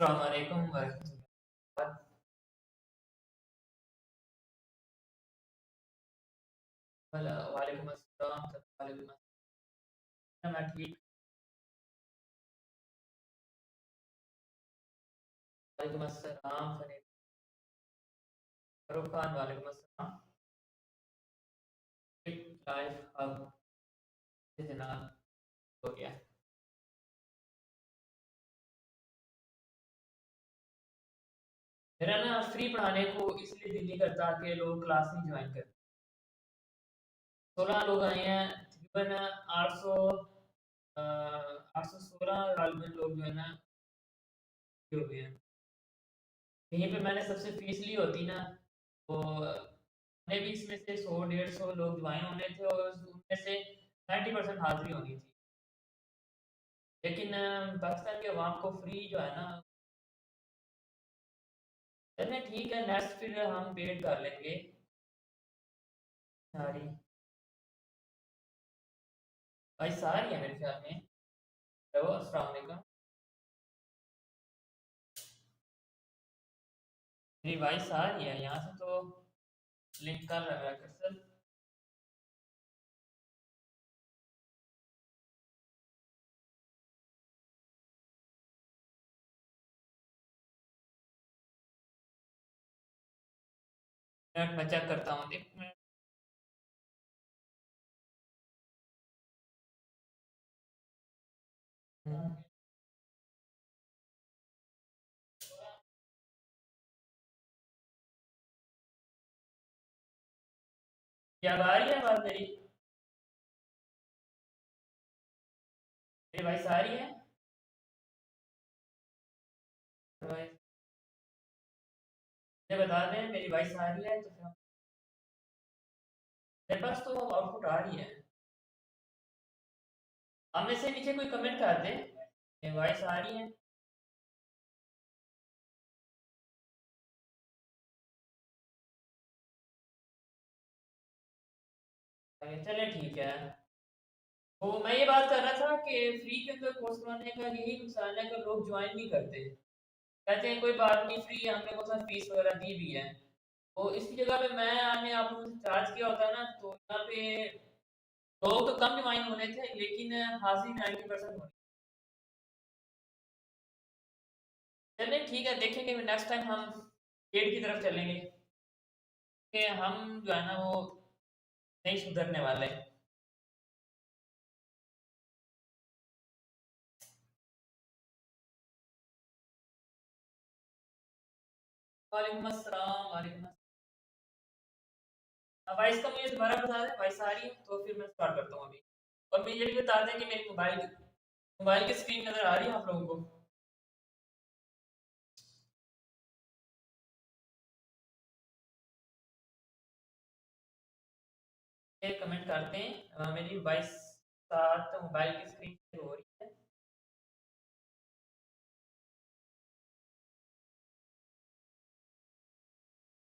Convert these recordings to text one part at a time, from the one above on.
अस्सलाम वालेकुम वरहमतुल्लाह। वालेकुम अस्सलाम वालेकुम अस्सलाम। मैं ठीक। वालेकुम अस्सलाम फरूक खान। वालेकुम अस्सलाम। लाइफ अब जनाब हो गया। मेरा ना फ्री पढ़ाने को इसलिए दिल नहीं करता कि लोग क्लास नहीं ज्वाइन करते। 16 लोग आए हैं, तकरीबन 800 816 गालबन लोग जो है ना फ्री हो गए हैं। यहीं पे मैंने सबसे फीस ली होती ना, तो मैंने भी इसमें से 100 150 लोग ज्वाइन होने थे और उनमें से 90% हाजिरी होनी थी। लेकिन पाकिस्तान की आवाम को फ्री जो है ना, चलें ठीक है, नेक्स्ट फिर हम पेड कर लेंगे सारी। भाई सारी है मेरे ख्याल में। हेलो अस्सलाम वालेकुम। मेरी वॉइस आ रही है यहाँ से तो लिंक कर रहा है मेरा कर्सर। मिनट मैं चेक करता हूँ, एक मिनट। क्या आ रही है बात मेरी? मेरी वॉइस आ रही है? मुझे बता दें मेरी वॉइस आ रही है तो फिर मेरे पास तो आउटपुट आ रही है। आप में से नीचे कोई कमेंट कर दें मेरी वॉइस आ रही है। चले ठीक है। तो मैं ये बात कर रहा था कि फ्री के अंदर कोर्स कराने का यही नुकसान है कि लोग ज्वाइन नहीं करते। कहते हैं कोई बात नहीं, फ्री है, हमने बहुत फीस वगैरह दी भी है। तो इसकी जगह पे मैंने आप लोगों से चार्ज किया होता है ना, तो यहाँ पे लोग तो कम ज्वाइन होने थे लेकिन हाजिरी 90% होनी। चलिए ठीक है, देखेंगे नेक्स्ट टाइम हम पेड की तरफ चलेंगे कि हम जो है ना वो नहीं सुधरने वाले। वालेकुम अस्सलाम वालेकुम अस्सलाम। वॉइस का मुझे दोबारा बता दें, वॉइस आ रही है तो फिर मैं स्टार्ट करता हूँ अभी। और मुझे ये भी बता दें कि मेरी मोबाइल मोबाइल की स्क्रीन नज़र आ रही है आप लोगों को? ये कमेंट करते हैं। मेरी वॉइस साथ मोबाइल की स्क्रीन पे हो रही है।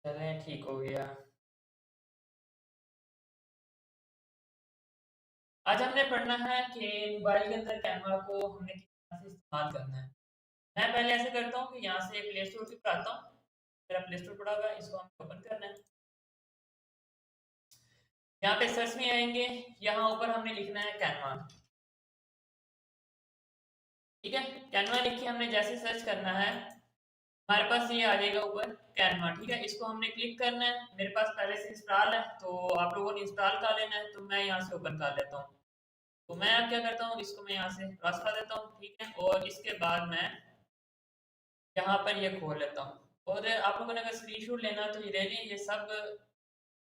चलें ठीक हो गया। आज हमने पढ़ना है कि मोबाइल के अंदर कैमरा को हमने किस तरह से इस्तेमाल करना है। मैं पहले ऐसे करता हूँ कि यहाँ से प्ले स्टोर पे आता हूँ। मेरा प्ले स्टोर पड़ा हुआ है, इसको हमें ओपन करना है। यहाँ पे सर्च में आएंगे, यहाँ ऊपर हमने लिखना है कैनवा। ठीक है, कैनवा लिख के हमने जैसे सर्च करना है हमारे पास ये आ जाएगा ऊपर कैनवा। ठीक है, इसको हमने क्लिक करना है। मेरे पास पहले से इंस्टॉल है तो आप लोगों ने इंस्टॉल कर लेना है, तो मैं यहाँ से ओपन कर लेता हूँ। तो मैं अब क्या करता हूँ, इसको मैं यहाँ से क्रॉस कर देता हूँ। ठीक है, और इसके बाद मैं यहाँ पर ये खोल लेता हूँ। और आप लोगों ने अगर स्क्रीनशॉट लेना है तो ये ले लें। ये सब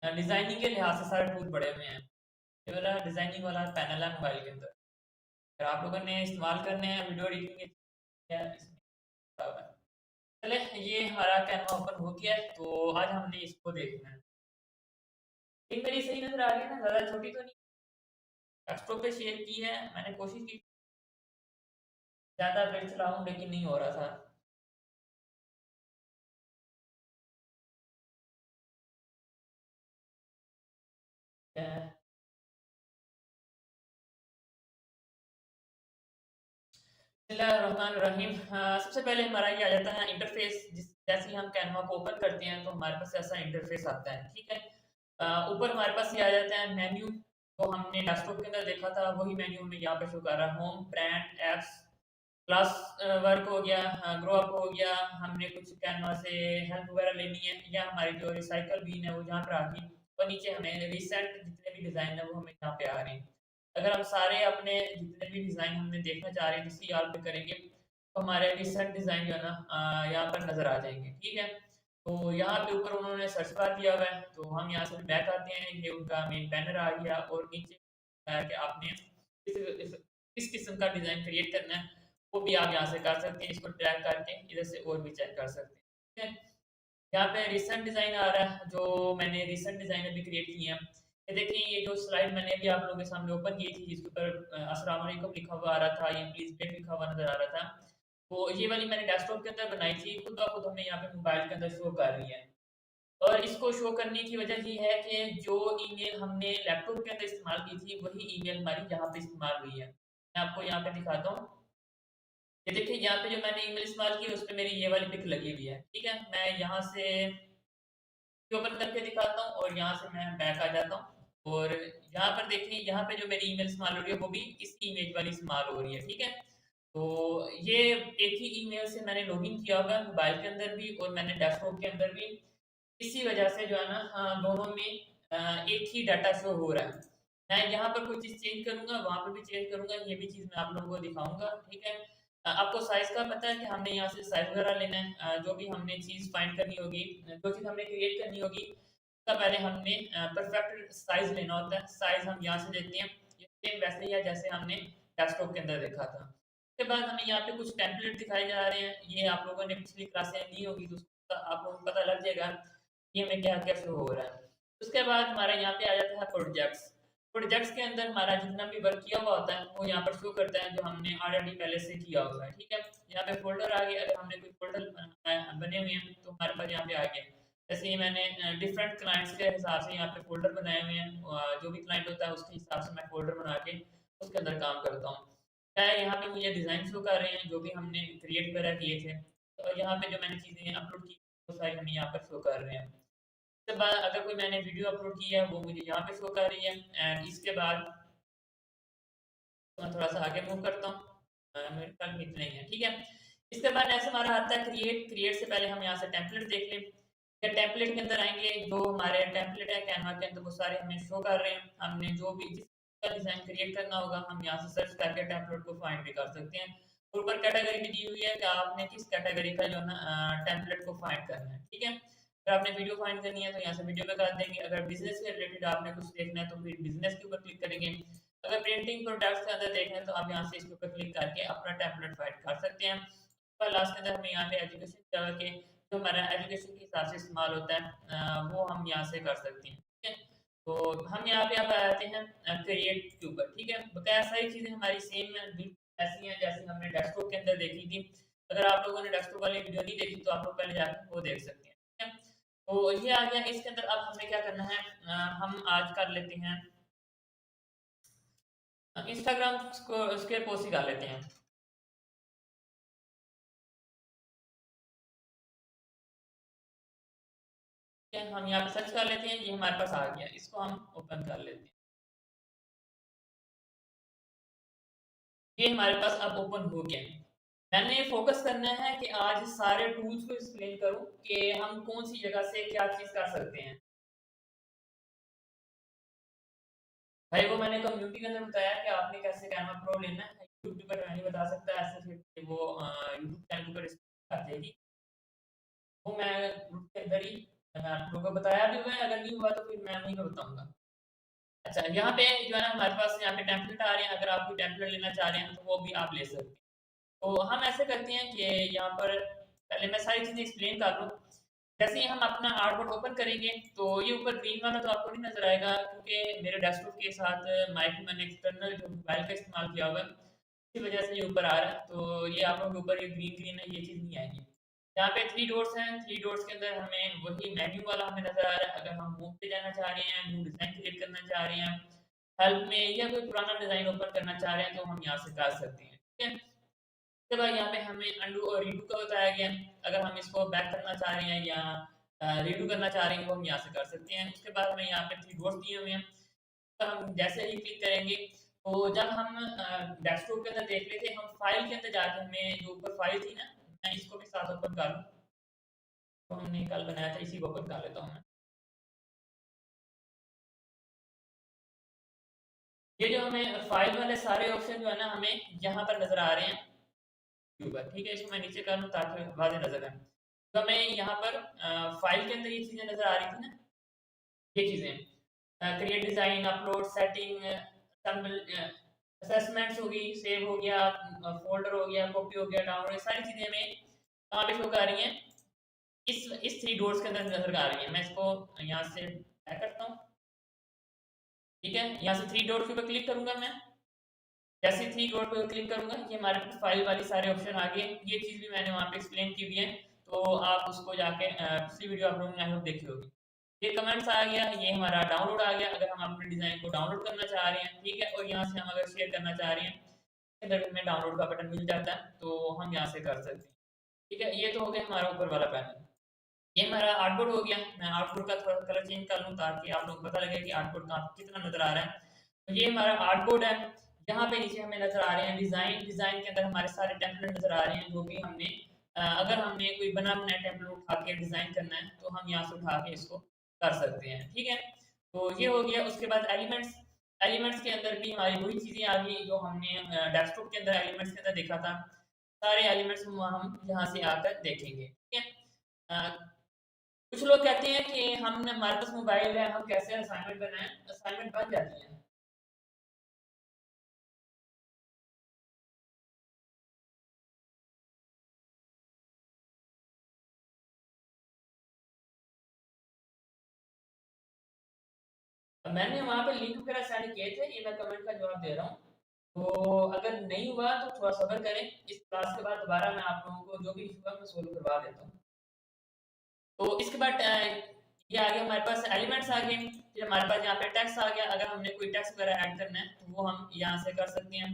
डिजाइनिंग के लिहाज से सारे टूल पड़े हुए हैं। ये वाला डिजाइनिंग वाला पैनल है मोबाइल के अंदर। अगर आप लोगों ने इस्तेमाल करने हैं वीडियो एडिटिंग के, इसमें चले ये हमारा कैनवा ओपन हो गया है, तो आज हमने इसको देखना है। एक मेरी सही नजर आ रही है ना, ज़्यादा छोटी तो नहीं? डेस्कटॉप पे शेयर की है मैंने, कोशिश की ज़्यादा पेज चलाऊं लेकिन नहीं हो रहा था। बिस्मिल्लाहिर्रहमानिर्रहीम। सबसे पहले हमारा ये आ जाता है इंटरफेस। जैसे ही हम कैनवा को ओपन करते हैं तो हमारे पास ऐसा इंटरफेस आता है, ठीक है। ऊपर हमारे पास ये आ जाता है मेन्यू। तो हमने डेस्कटॉप के अंदर देखा था वही मेन्यू हमें यहाँ पे शो कर रहा है। Home, brand, apps, class work हो गया, ग्रो अप हो गया। हमने कुछ कैनवा से हेल्प वगैरह लेनी है या हमारी जो रिसाइकल बीन है वो जहाँ पर आ गई। और नीचे हमें रिसेंट जितने भी डिज़ाइन है वो हमें यहाँ पे आ रहे हैं। अगर हम सारे अपने जितने भी डिज़ाइन हमने देखना चाह रहे हैं जिसकी आल पे करेंगे तो हमारे रिसेंट डिज़ाइन जो है ना यहाँ पर नज़र आ जाएंगे, ठीक है। तो यहाँ पे ऊपर उन्होंने सर्च बार दिया हुआ है तो हम यहाँ से बैक आते हैं, ये उनका मेन बैनर आ गया और नीचे कि आपने किस किस्म का डिज़ाइन क्रिएट करना है वो भी आप यहाँ से कर सकते हैं। इसको ट्रैक करके इधर से और भी चेक कर सकते हैं, ठीक है। यहाँ पे रिसेंट डिज़ाइन आ रहा है जो मैंने रिसेंट डिज़ाइन अभी क्रिएट किए हैं। ये देखिए, ये जो स्लाइड मैंने अभी आप लोगों के सामने ओपन की थी जिसके ऊपर अस्सलाम वालेकुम लिखा हुआ आ रहा था, ये प्लीज वेट लिखा हुआ नजर आ रहा था। तो ये वाली मैंने डेस्कटॉप के अंदर बनाई थी, खुद ब खुद हमें यहाँ पे मोबाइल के अंदर शो कर रही है। और इसको शो करने की वजह ये है कि जो ईमेल हमने लैपटॉप के अंदर इस्तेमाल की थी वही ईमेल हमारी यहाँ पे इस्तेमाल हुई है। मैं आपको यहाँ पे दिखाता हूँ। ये देखिए, यहाँ पे जो मैंने ईमेल इस्तेमाल की उस पे मेरी ये वाली पिक लगी हुई है, ठीक है। मैं यहाँ से ओपन करके दिखाता हूँ और यहाँ से मैं बैक आ जाता हूँ और यहाँ पर देखिए, यहाँ पे जो मेरी ईमेल इस्तेमाल हो रही है वो भी इस इमेज वाली इस्तेमाल हो रही है, ठीक है। तो ये एक ही ईमेल से मैंने लॉगिन किया हुआ है मोबाइल के अंदर भी और मैंने डेस्कटॉप के अंदर भी। इसी वजह से जो है ना दोनों में एक ही डाटा शो हो रहा है। मैं यहाँ पर कोई चीज़ चेंज करूँगा वहाँ पर भी चेंज करूँगा, ये भी चीज़ मैं आप लोगों को दिखाऊंगा, ठीक है। आपको साइज़ का पता है कि हमने यहाँ से साइज़ वगैरह लेना है। जो भी हमने चीज़ फाइंड करनी होगी, जो चीज़ हमने क्रिएट करनी होगी उसका पहले हमने परफेक्ट साइज़ लेना होता है। साइज़ हम यहाँ से लेते हैं, ये सेम वैसे ही है जैसे हमने डेस्कटॉप के अंदर देखा था। उसके बाद हमें यहाँ पे कुछ टेम्पलेट दिखाए जा रहे हैं, ये आप लोगों ने पिछली क्लासें ली होगी तो उसका आप लोगों को पता लग जाएगा ये में क्या-क्या शो हो रहा है। उसके बाद हमारा यहाँ पे आ जाता है प्रोजेक्ट्स। प्रोजेक्ट्स के अंदर हमारा जितना भी वर्क किया हुआ होता है वो यहाँ पर शो करता है जो हमने ऑलरेडी पहले से किया हुआ है, ठीक है। यहाँ पे फ़ोल्डर आ गया, अगर हमने कोई फ़ोल्डर बने हुए हैं तो हमारे पास यहाँ पे आ गया। जैसे ये मैंने डिफरेंट क्लाइंट्स के हिसाब से यहाँ पे फ़ोल्डर बनाए हुए हैं। जो भी क्लाइंट होता है उसके हिसाब से मैं फ़ोल्डर बना के उसके अंदर काम करता हूँ। चाहे यहाँ पे मुझे डिज़ाइन शो कर रहे हैं जो भी हमने क्रिएट वगैरह किए थे। और यहाँ पे जो मैंने चीज़ें अपलोड की वो सारी हमें यहाँ पर शो कर रहे हैं। उसके बाद अगर कोई मैंने वीडियो अपलोड की है वो मुझे यहाँ पे शो कर रही है। एंड इसके बाद मैं थोड़ा सा आगे मूव करता हूँ। मेरे ख्याल में इतना ही है, ठीक है। इसके बाद ऐसे हमारा आता है क्रिएट। क्रिएट से पहले हम यहाँ से टेम्पलेट देख लें। या टेम्पलेट के अंदर आएंगे, जो हमारे टेम्पलेट है कैनवा के अंदर वो सारे हमें शो कर रहे हैं। हमने जो भी जिसका डिज़ाइन क्रिएट करना होगा हम यहाँ से सर्च करके टेम्पलेट को फाइंड भी कर सकते हैं। और ऊपर कैटेगरी भी दी हुई है कि आपने किस कैटेगरी का जो है ना टेम्पलेट को फाइंड करना है, ठीक है। अगर आपने वीडियो फाइंड करनी है तो यहाँ से वीडियो पे कर देंगे। अगर बिजनेस के रिलेटेड आपने कुछ देखना है तो फिर बिजनेस के ऊपर क्लिक करेंगे। अगर प्रिंटिंग प्रोडक्ट्स के अंदर देखें तो आप यहाँ से इसके ऊपर क्लिक करके अपना टेम्पलेट फाइंड कर सकते हैं। और लास्ट के अंदर हमें यहाँ पे एजुकेशन के जो हमारा एजुकेशन के हिसाब से इस्तेमाल होता है वो हम यहाँ से कर सकते हैं, ठीक है। तो हम यहाँ पे अब आते हैं क्रिएट के ऊपर, ठीक है। बकाया सारी चीज़ें हमारी सेम है, बिल्कुल ऐसी हैं जैसे हमने डेस्कटॉप के अंदर देखी थी। अगर आप लोगों ने डेस्कटॉप वाली वीडियो नहीं देखी तो आप लोग पहले जाकर वो देख सकते हैं, ठीक है। तो ये आ गया। इसके अंदर अब हमें क्या करना है, हम आज कर लेते हैं इंस्टाग्राम को उसके पोस्ट ही कर लेते हैं। ठीक है, हम यहाँ पे सर्च कर लेते हैं, ये हमारे पास आ गया, इसको हम ओपन कर लेते हैं। ये हमारे पास अब ओपन हो गया। मैंने फोकस करना है कि आज सारे टूल्स को एक्सप्लेन करूं कि हम कौन सी जगह से क्या चीज़ कर सकते हैं। भाई वो मैंने कम्युनिटी के अंदर बताया कि आपने कैसे कैनवा प्रो लेना है, यूट्यूब पर नहीं बता सकता ऐसे, फिर वो यूट्यूब चैनल पर आ जाएगी। वो मैं ग्रुप के अंदर ही मैंने आप लोगों को बताया भी हुआ है, अगर नहीं हुआ तो फिर मैं वहीं पे बताऊंगा। अच्छा, यहाँ पे जो है ना हमारे पास यहाँ पे टेम्पलेट आ रहे हैं, अगर आप कोई टेम्पलेट लेना चाह रहे हैं तो वो भी आप ले सकते हैं। तो हम ऐसे करते हैं कि यहाँ पर पहले मैं सारी चीज़ें एक्सप्लेन कर लूँ। जैसे ही हम अपना आर्टबोर्ड ओपन करेंगे तो ये ऊपर ग्रीन वाला तो आपको नहीं नजर आएगा क्योंकि मेरे डेस्कटॉप के साथ माइक मैंने एक्सटर्नल जो मोबाइल का इस्तेमाल किया हुआ है इसी वजह से ये ऊपर आ रहा है। तो ये आप लोगों के ऊपर ये ग्रीन ग्रीन है, ये चीज़ नहीं आएगी। यहाँ पे थ्री डॉट्स हैं, थ्री डॉट्स के अंदर हमें वही मेन्यू वाला हमें नजर आ रहा है। अगर हम होम पे जाना चाह रहे हैं, न्यू डिज़ाइन क्रिएट करना चाह रहे हैं, हेल्प में या कोई पुराना डिज़ाइन ओपन करना चाह रहे हैं तो हम यहाँ से कर सकते हैं, ठीक है। उसके बाद यहाँ पे हमें अंडू और रीडू का बताया गया है। अगर हम इसको बैक करना चाह रहे हैं या रीडू करना चाह रहे हैं वो हम यहाँ से कर सकते हैं। उसके बाद हमें यहाँ पे 3 डॉट्स दिए हुए हैं, तो हम जैसे ही क्लिक करेंगे तो जब हम डेस्कटॉप के अंदर देख लेते हैं, हम फाइल के अंदर जाके हमें जो ऊपर फाइल थी ना, मैं इसको भी साथ ओपन कर लूँ, तो हमने कल बनाया था, इसी को ओपन कर लेता हूँ मैं। ये जो हमें फाइल वाले सारे ऑप्शन जो है ना हमें यहाँ पर नज़र आ रहे हैं ऊपर, ठीक है? इसको मैं नीचे कर लूँ ताकि वाज़ेह नज़र आए। तो हमें यहाँ पर फाइल के अंदर ये चीज़ें नज़र आ रही थी ना, ये चीज़ें create design, upload, setting, assessments होगी, सेव हो गया, फ़ोल्डर हो गया, कॉपी हो गया, डाउनलोड, ये सारी चीज़ें हमें कहाँ पे शो कर रही हैं? इस 3 डॉट्स के अंदर नज़र आ रही हैं। मैं इसको यहाँ से बैक करता हूँ, ठीक है? यहाँ से 3 डॉट के ऊपर क्लिक करूँगा मैं। जैसे ही 3 डॉट पे क्लिक करूँगा, ये हमारे पास फाइल वाली सारे ऑप्शन आ गए। ये चीज़ भी मैंने वहाँ पे एक्सप्लेन की हुई है, तो आप उसको जाके पिछली वीडियो आप लोगों ने आई होप देखी होगी। ये कमेंट्स आ गया, ये हमारा डाउनलोड आ गया, अगर हम अपने डिज़ाइन को डाउनलोड करना चाह रहे हैं, ठीक है? और यहाँ से हम अगर शेयर करना चाह रहे हैं, इधर हमें डाउनलोड का बटन मिल जाता है, तो हम यहाँ से कर सकते हैं, ठीक है? ये तो हो गया हमारा ऊपर वाला पैनल। ये हमारा आर्टबोर्ड हो गया। मैं आर्टबोर्ड का थोड़ा कलर चेंज कर लूँ ताकि आप लोगों को पता लगे कि आर्टबोर्ड कहाँ कितना नज़र आ रहा है। तो ये हमारा आर्टबोर्ड है। यहाँ पे नीचे हमें नज़र आ रहे हैं डिज़ाइन, डिज़ाइन के अंदर हमारे सारे टेम्पलेट नज़र आ रहे हैं जो भी हमने अगर हमने कोई बना बनाया टेम्पलेट उठा के डिज़ाइन करना है तो हम यहाँ से उठा के इसको कर सकते हैं, ठीक है? तो ये हो गया। उसके बाद एलिमेंट्स, एलिमेंट्स के अंदर भी हमारी वही चीज़ें आ गई जो हमने डेस्कटॉप के अंदर एलिमेंट्स के अंदर देखा था। सारे एलिमेंट्स हम यहाँ से आकर देखेंगे, ठीक है? अ, कुछ लोग कहते हैं कि हम हमारे पास मोबाइल है, हम कैसे असाइनमेंट बनाएं? असाइनमेंट बन जाती है। मैंने वहाँ पे लिंक वगैरह सेंड किए थे, ये मैं कमेंट का जवाब दे रहा हूँ। तो अगर नहीं हुआ तो थोड़ा सब्र करें, इस क्लास के बाद दोबारा मैं आप लोगों को जो भी इशू है मैं सोल्व करवा देता हूँ। तो इसके बाद ये आ गया हमारे पास एलिमेंट्स आ गए, फिर हमारे पास यहाँ पे टेक्स्ट आ गया। अगर हमने कोई टेक्स्ट वगैरह ऐड करना है तो वो हम यहाँ से कर सकते हैं।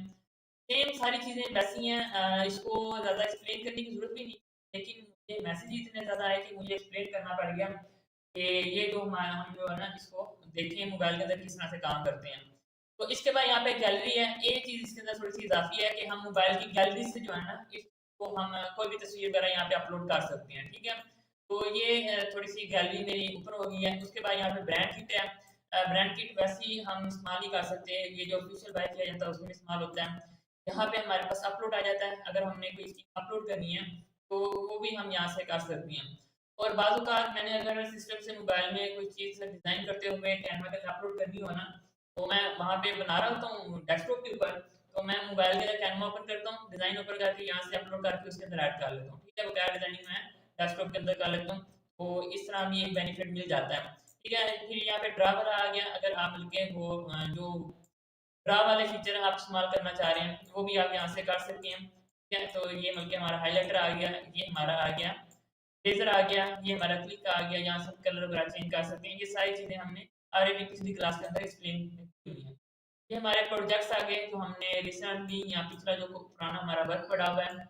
सेम सारी चीज़ें वैसी हैं, इसको ज़्यादा एक्सप्लेन करने की ज़रूरत भी नहीं, लेकिन मुझे मैसेज ही इतने ज़्यादा आए कि मुझे एक्सप्लेन करना पड़ गया कि ये जो हम जो है ना इसको देखें मोबाइल के अंदर किस तरह से काम करते हैं। तो इसके बाद यहाँ पे गैलरी है, एक चीज़ इसके अंदर थोड़ी सी इजाफी है कि हम मोबाइल की गैलरी से जो है ना इसको हम कोई भी तस्वीर वगैरह यहाँ पे अपलोड कर सकते हैं, ठीक है? तो ये थोड़ी सी गैलरी मेरी ऊपर हो गई है। उसके बाद यहाँ पे ब्रांड किट है। ब्रांड किट वैसे ही हम इस्तेमाल नहीं कर सकते, ये जो ऑफिशियल बाय किया जाता है उसमें इस्तेमाल होता है। यहाँ पे हमारे पास अपलोड आ जाता है, अगर हमने कोई चीज़ अपलोड करनी है तो वो भी हम यहाँ से कर सकते हैं। और बाज़ औक़ात मैंने अगर सिस्टम से मोबाइल में कोई चीज़ डिज़ाइन करते हुए कैनवा पे अपलोड करनी हो ना, तो मैं वहाँ पे बना रहा होता हूँ डेस्कटॉप के ऊपर, तो मैं मोबाइल के अंदर कैनवा ओपन करता हूँ, डिज़ाइन ओपन करके यहाँ से अपलोड करके उसके अंदर ऐड कर लेता हूँ, ठीक है? बगैर डिज़ाइनिंग मैं डेस्कटॉप के अंदर कर लेता हूँ, तो इस तरह भी एक बेनिफिट मिल जाता है, ठीक है? फिर यहाँ पे ड्रा वाला आ गया। अगर आप बल्कि वो जो ड्रा वाले फीचर आप इस्तेमाल करना चाह रहे हैं वो भी आप यहाँ से कर सकते हैं, ठीक है? तो ये बल्कि हमारा हाइलाइटर आ गया, ये हमारा आ गया लेज़र आ गया, ये हमारा क्लिक आ गया, यहाँ से कलर वगैरह चेंज कर सकते हैं। ये सारी चीज़ें हमने ऑलरेडी पिछली क्लास के अंदर एक्सप्लेन की हुई हैं। ये हमारे प्रोजेक्ट्स आ गए जो हमने रिसेंटली या पिछला जो पुराना हमारा वर्क पड़ा हुआ है।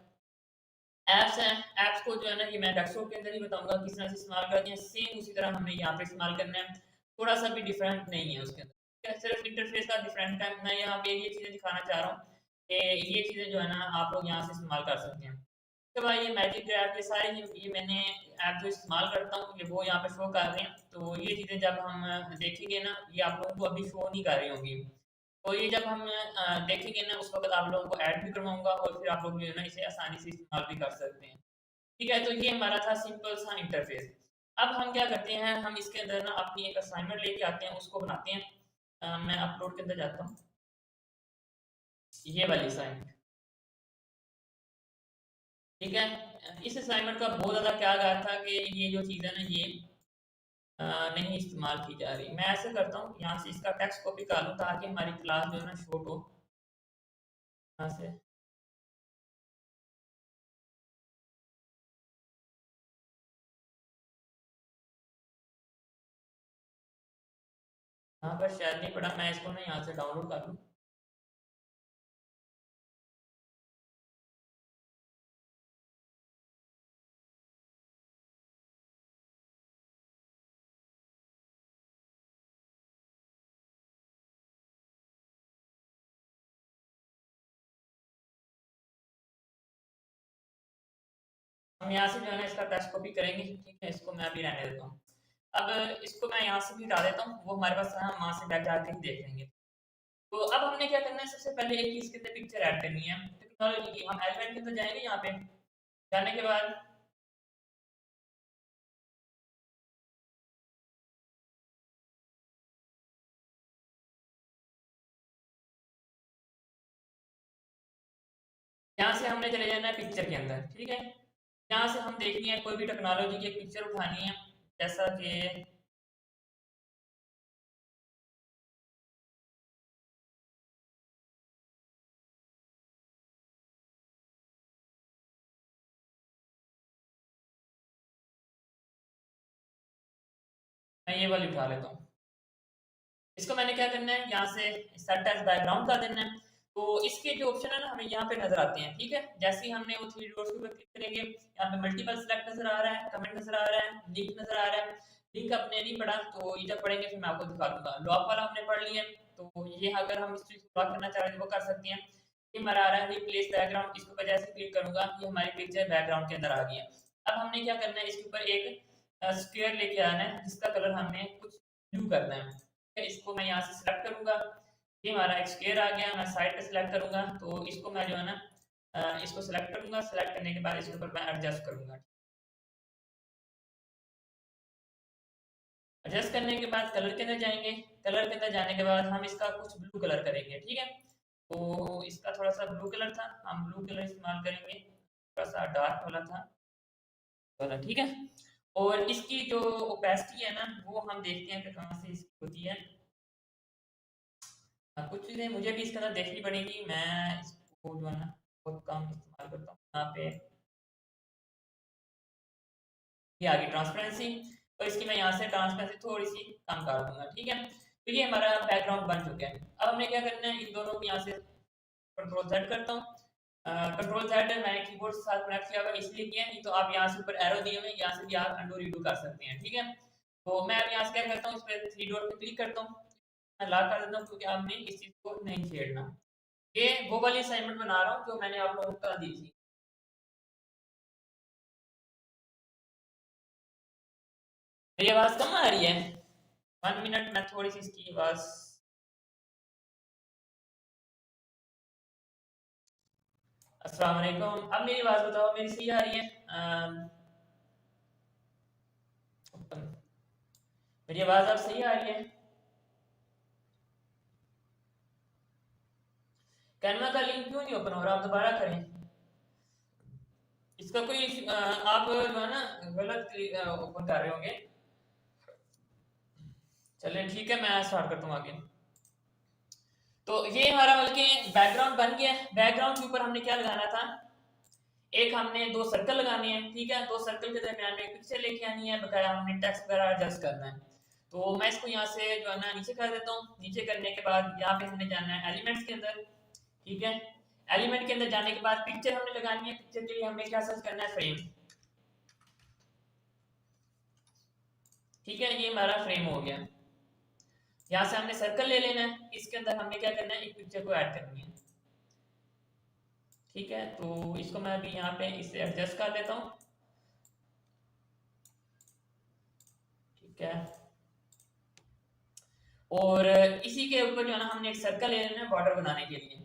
ऐप्स हैं, ऐप्स को जो है ना कि मैं डेस्कटॉप के अंदर ही बताऊँगा किस तरह से इस्तेमाल करते हैं, सेम उसी तरह हमने यहाँ पे इस्तेमाल करना है। थोड़ा-सा भी डिफरेंट नहीं है उसके अंदर, ठीक है? सिर्फ़ इंटरफ़ेस का डिफरेंट है। मैं यहाँ पे ये चीज़ें दिखाना चाह रहा हूँ कि ये चीज़ें जो है ना आप लोग यहाँ से इस्तेमाल कर सकते हैं। उसके बाद ये मैजिक ऐप, ये सारे ये मैंने ऐप जो इस्तेमाल करता हूँ ये वो यहाँ पे शो कर रहे हैं। तो ये चीज़ें जब हम देखेंगे ना, ये आप लोगों को अभी शो नहीं कर रही होंगी। तो ये जब हम देखेंगे ना उस वक़्त आप लोगों को ऐड भी करवाऊँगा और फिर आप लोग जो है ना इसे आसानी से इस्तेमाल भी कर सकते हैं। ठीक है, तो ये हमारा था सिंपल सा इंटरफ़ेस। अब हम क्या करते हैं, हम इसके अंदर ना अपनी एक असाइनमेंट लेके आते हैं, उसको बनाते हैं। मैं अपलोड के अंदर जाता हूँ, ये वाली असाइनमेंट, ठीक है? इस असाइनमेंट का बहुत ज़्यादा क्या कहा था कि ये जो चीज़ है ना ये नहीं इस्तेमाल की जा रही। मैं ऐसे करता हूँ, यहाँ से इसका टेक्स्ट कॉपी कर लूँ ताकि हमारी क्लास जो है ना शॉर्ट हो, यहाँ से। यहाँ पर शायद नहीं पड़ा, मैं इसको ना यहाँ से डाउनलोड कर लूँ। हम यहाँ से जो है ना इसका टेक्स्ट कॉपी करेंगे, ठीक है। इसको मैं अभी रहने देता हूँ। अब इसको मैं यहाँ से भी हटा देता हूँ, वो हमारे पास हम वहाँ से बैक जाके ही देख लेंगे। तो अब हमने क्या करना है, सबसे पहले एक इसके अंदर पिक्चर ऐड करनी है टेक्नोलॉजी की। हम एलिमेंट के अंदर जाएंगे, यहाँ पे जाने के बाद यहाँ से हमने चले जाना है पिक्चर के अंदर, ठीक है। यहाँ से हम देखनी है कोई भी टेक्नोलॉजी की एक पिक्चर उठानी है, जैसा कि मैं ये वाली उठा लेता हूँ। इसको मैंने क्या करना है, यहाँ से सेट एज बैकग्राउंड कर देना है। तो इसके जो ऑप्शन है ना हमें यहाँ पे नजर आते हैं, ठीक है। जैसे ही हमने वो थ्री डॉट्स के ऊपर क्लिक करेंगे, यहाँ पे मल्टीपल सेलेक्ट नजर आ रहा है, कमेंट नजर आ रहा है, लिंक नजर आ रहा है। लिंक अपने नहीं पढ़ा, तो ये जब पढ़ेंगे फिर मैं आपको दिखा दूंगा। लॉक वाला हमने पढ़ लिया, तो ये अगर हम इस चीज को लॉक करना चाह रहे हैं वो कर सकते हैं। ये हमारा आ रहा है रिप्लेस बैकग्राउंड, इसके ऊपर जैसे क्लिक करूंगा ये हमारी पिक्चर बैकग्राउंड के अंदर आ गई है। अब हमने क्या करना है, इसके ऊपर एक स्क्वायर लेके आना है जिसका कलर हमने कुछ ब्लू करना है। इसको मैं यहाँ से सिलेक्ट करूंगा, ये हमारा एक स्क्वायर आ गया। मैं साइड पे सिलेक्ट करूंगा, तो इसको मैं जो है ना इसको सिलेक्ट करूंगा। सिलेक्ट करने के बाद इसके ऊपर मैं एडजस्ट करूंगा। एडजस्ट करने के बाद कलर के अंदर जाएंगे। कलर के अंदर जाने के बाद हम इसका कुछ ब्लू कलर करेंगे, ठीक है। तो इसका थोड़ा सा ब्लू कलर था, हम ब्लू कलर इस्तेमाल करेंगे, थोड़ा सा डार्क वाला था वाला, ठीक है। और इसकी जो ओपेसिटी है ना वो हम देखते हैं कि कहाँ से इसकी होती है। कुछ चीज़ें मुझे भी इसके अंदर देखनी पड़ेगी। मैं इसको जो है ना बहुत कम इस्तेमाल करता हूँ। यहाँ पे ये आ गई ट्रांसपेरेंसी, और इसकी मैं यहाँ से ट्रांसपेरेंसी थोड़ी सी कम कर दूंगा, ठीक है। तो ये हमारा बैकग्राउंड बन चुका है। अब हमने क्या करना है, इन दोनों को यहाँ से कंट्रोल जेड करता हूँ। कंट्रोल जेड मैंने कीबोर्ड के साथ कनेक्ट किया हुआ इसलिए किया, नहीं तो आप यहाँ से ऊपर एरो दिए हुए हैं, यहाँ से भी आप अंडू रीडू कर सकते हैं, ठीक है। तो मैं अब यहाँ से क्या करता हूँ, इस पर थ्री डॉट पे क्लिक करता हूँ, मैं लॉक कर देता हूँ क्योंकि आपने इस चीज़ को नहीं छेड़ना। ये वो वाली असाइनमेंट बना रहा हूँ जो मैंने आप लोगों को दी थी। मेरी आवाज़ कम आ रही है? 1 मिनट, मैं थोड़ी सी इसकी आवाज़। अस्सलाम वालेकुम। अब मेरी आवाज़ बताओ, मेरी सही आ रही है? मेरी आवाज़ अब सही आ रही है? कैनवा का लिंक क्यों नहीं ओपन हो रहा? आप दोबारा करें। इसका कोई आप जो है ना गलत ओपन कर रहे होंगे। चलें ठीक है, मैं स्टार्ट करता हूँ आगे। तो ये हमारा बल्कि बैकग्राउंड बन गया। बैकग्राउंड के ऊपर हमने क्या लगाना था, एक हमने दो सर्कल लगाने हैं, ठीक है। दो सर्कल के दरमियान में एक पिक्चर लेके आनी है, बकाया हमने टेक्स्ट वगैरह एडजस्ट करना है। तो मैं इसको यहाँ से जो है ना नीचे कर देता हूँ। नीचे करने के बाद यहाँ पे हमने जाना है एलिमेंट्स के अंदर, ठीक है। एलिमेंट के अंदर जाने के बाद पिक्चर हमने लगानी है। पिक्चर के लिए हमें क्या सर्च करना है, फ्रेम, ठीक है। ये हमारा फ्रेम हो गया। यहाँ से हमने सर्कल ले लेना है, इसके अंदर हमने क्या करना है, एक पिक्चर को ऐड करनी है, ठीक है। तो इसको मैं अभी यहाँ पे इसे एडजस्ट कर देता हूँ, ठीक है। और इसी के ऊपर जो है ना हमने एक सर्कल ले लेना है बॉर्डर बनाने के लिए।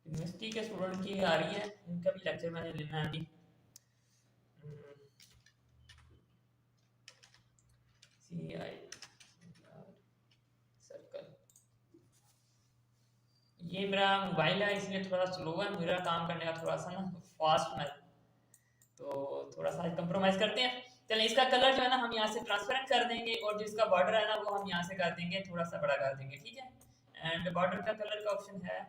यूनिवर्सिटी के स्टूडेंट की आ रही है, उनका भी लेक्चर मैंने लेना है अभी। CI सर्कल, ये मेरा मोबाइल है इसलिए थोड़ा स्लो है, मेरा काम करने का थोड़ा सा ना फास्ट है, तो थोड़ा सा कंप्रोमाइज करते हैं। चलिए इसका कलर जो है ना हम यहाँ से ट्रांसपेरेंट कर देंगे, और जिसका बॉर्डर है ना वो हम यहाँ से कर देंगे थोड़ा सा बड़ा कर देंगे, ठीक है। एंड बॉर्डर का कलर का ऑप्शन है,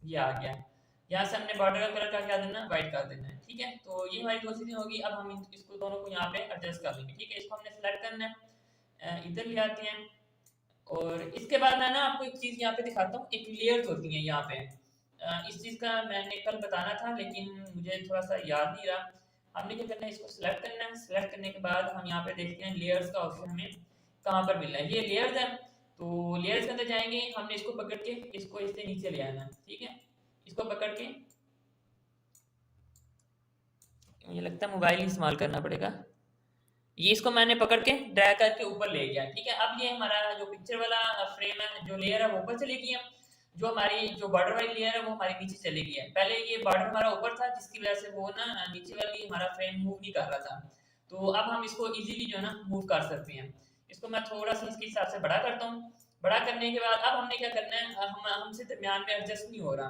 ये आ गया। यहाँ से हमने बॉर्डर का कलर का क्या देना है, व्हाइट कर देना है, ठीक है। तो ये हमारी दो चीजें होगी। अब हम इसको दोनों को यहाँ पे एडजस्ट कर लेंगे, ठीक है। इसको हमने सेलेक्ट करना है, इधर ले आते हैं। और इसके बाद मैं ना आपको एक चीज़ यहाँ पे दिखाता हूँ, एक लेयर्स होती हैं यहाँ पे। इस चीज़ का मैंने कल बताना था लेकिन मुझे थोड़ा सा याद नहीं रहा। हमने क्या करना है, इसको सिलेक्ट करना है। सिलेक्ट करने के बाद हम यहाँ पे देखते हैं लेयर्स का ऑप्शन हमें कहाँ पर मिल रहा है, ये लेयर्स है। तो लेयर्स के अंदर जाएंगे, हमने इसको पकड़ के इसको इससे नीचे ले आना है, ठीक है। इसको पकड़ के मुझे लगता है मोबाइल ही इस्तेमाल करना पड़ेगा। ये इसको मैंने पकड़ के ड्रैग करके ऊपर ले गया, ठीक है। अब ये हमारा जो पिक्चर वाला फ्रेम है, जो लेयर है वो ऊपर चली गई है, जो हमारी जो बॉर्डर वाली लेयर है वो हमारी नीचे चली गई है। पहले ये बॉर्डर हमारा ऊपर था, जिसकी वजह से वो ना नीचे वाली हमारा फ्रेम मूव नहीं कर रहा था। तो अब हम इसको इजीली जो है ना मूव कर सकते हैं। इसको मैं थोड़ा सा इसके हिसाब से बड़ा करता हूँ। बड़ा करने के बाद अब हमने क्या करना है, हमसे दरमियान में एडजस्ट नहीं हो रहा,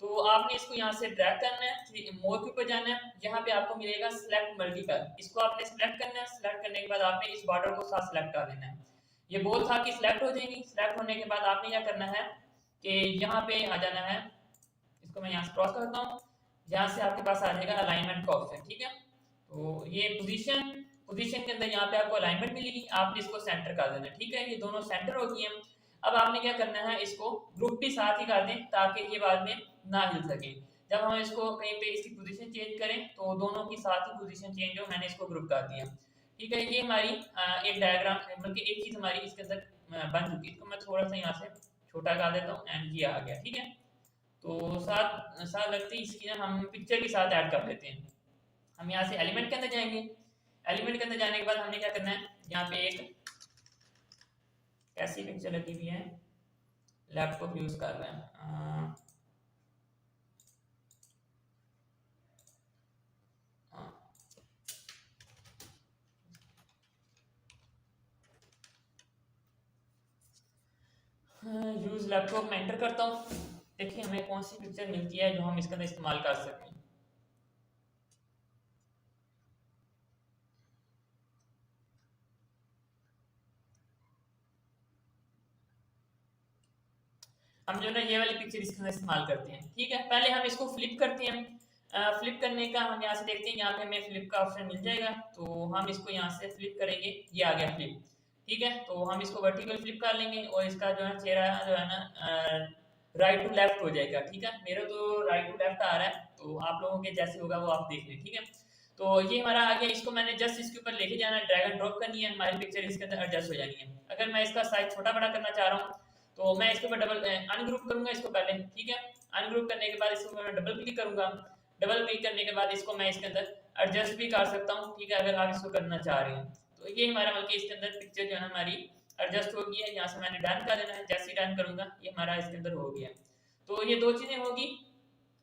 तो आपने इसको यहाँ से ड्रैग करना है, मोर के ऊपर जाना है, यहाँ पे आपको मिलेगा सिलेक्ट मल्टीपल, इसको आपने सिलेक्ट करना है। सिलेक्ट करने के बाद आपने इस बॉर्डर को साथ सिलेक्ट कर लेना है। ये बोल था कि सिलेक्ट हो जाएंगी। सिलेक्ट होने के बाद आपने क्या करना है कि यहाँ पे आ जाना है, इसको मैं यहाँ से क्रॉस करता हूँ, यहाँ से आपके पास आ जाएगा अलाइनमेंट का ऑप्शन, ठीक है। तो ये पोजीशन, पोजीशन के अंदर यहाँ पे आपको अलाइनमेंट मिलेगी, आपने इसको सेंटर कर देना है, ठीक है। ये दोनों सेंटर हो गई हैं। अब आपने क्या करना है, इसको ग्रुप भी साथ ही कर दें ताकि ये बाद में ना हिल सके। जब हम इसको कहीं पे इसकी पोजीशन चेंज करें तो दोनों की साथ ही पोजीशन चेंज हो। मैंने इसको ग्रुप कर दिया, ठीक है। ये हमारी एक डायग्राम, बल्कि एक चीज हमारी इसके अंदर बन चुकी है। इसको मैं थोड़ा सा यहाँ से छोटा कर देता हूँ एंड ये आ गया, ठीक है। तो साथ साथ लगते ही इसकी ना हम पिक्चर के साथ ऐड कर लेते हैं। हम यहाँ से एलिमेंट के अंदर जाएंगे। एलिमेंट के अंदर जाने के बाद हमने क्या करना है, यहाँ पे एक कैसी पिक्चर लगी हुई है, लैपटॉप यूज कर रहे हैं, यूज लैपटॉप में एंटर करता हूँ। देखिए हमें कौन सी पिक्चर मिलती है जो हम इसके अंदर इस्तेमाल कर सकते हैं। हम जो ना ये वाली पिक्चर इसके अंदर इस्तेमाल करते हैं, ठीक है। पहले हम इसको फ्लिप करते हैं। फ्लिप करने का हम यहाँ से देखते हैं, यहाँ पे हमें फ्लिप का ऑप्शन मिल जाएगा, तो हम इसको यहाँ से फ्लिप करेंगे, ये आ गया फ्लिप, ठीक है। तो हम इसको वर्टिकल फ्लिप कर लेंगे और इसका जो है चेहरा जो है ना राइट टू लेफ्ट हो जाएगा, ठीक है। मेरा तो राइट टू लेफ्ट आ रहा है, तो आप लोगों के जैसे होगा वो आप देख लें, ठीक है। तो ये हमारा आ गया। इसको मैंने जस्ट इसके ऊपर लेके जाना है, ड्रैग एंड ड्रॉप करनी है, हमारी पिक्चर इसके अंदर एडजस्ट हो जानी है। अगर मैं इसका साइज छोटा बड़ा करना चाह रहा हूँ तो मैं इसके ऊपर डबल अनग्रुप करूंगा इसको पहले, ठीक है। अनग्रुप करने के बाद इसको मैं डबल क्लिक करूंगा। डबल क्लिक करने के बाद इसको मैं इसके अंदर एडजस्ट भी कर सकता हूँ, ठीक है, अगर आप इसको करना चाह रहे हैं। तो ये हमारा बल्कि इसके अंदर पिक्चर जो है हमारी एडजस्ट हो गई है। यहाँ से मैंने डन कर देना है, जैसे ही डन करूंगा ये हमारा इसके अंदर हो गया। तो ये दो चीजें होगी।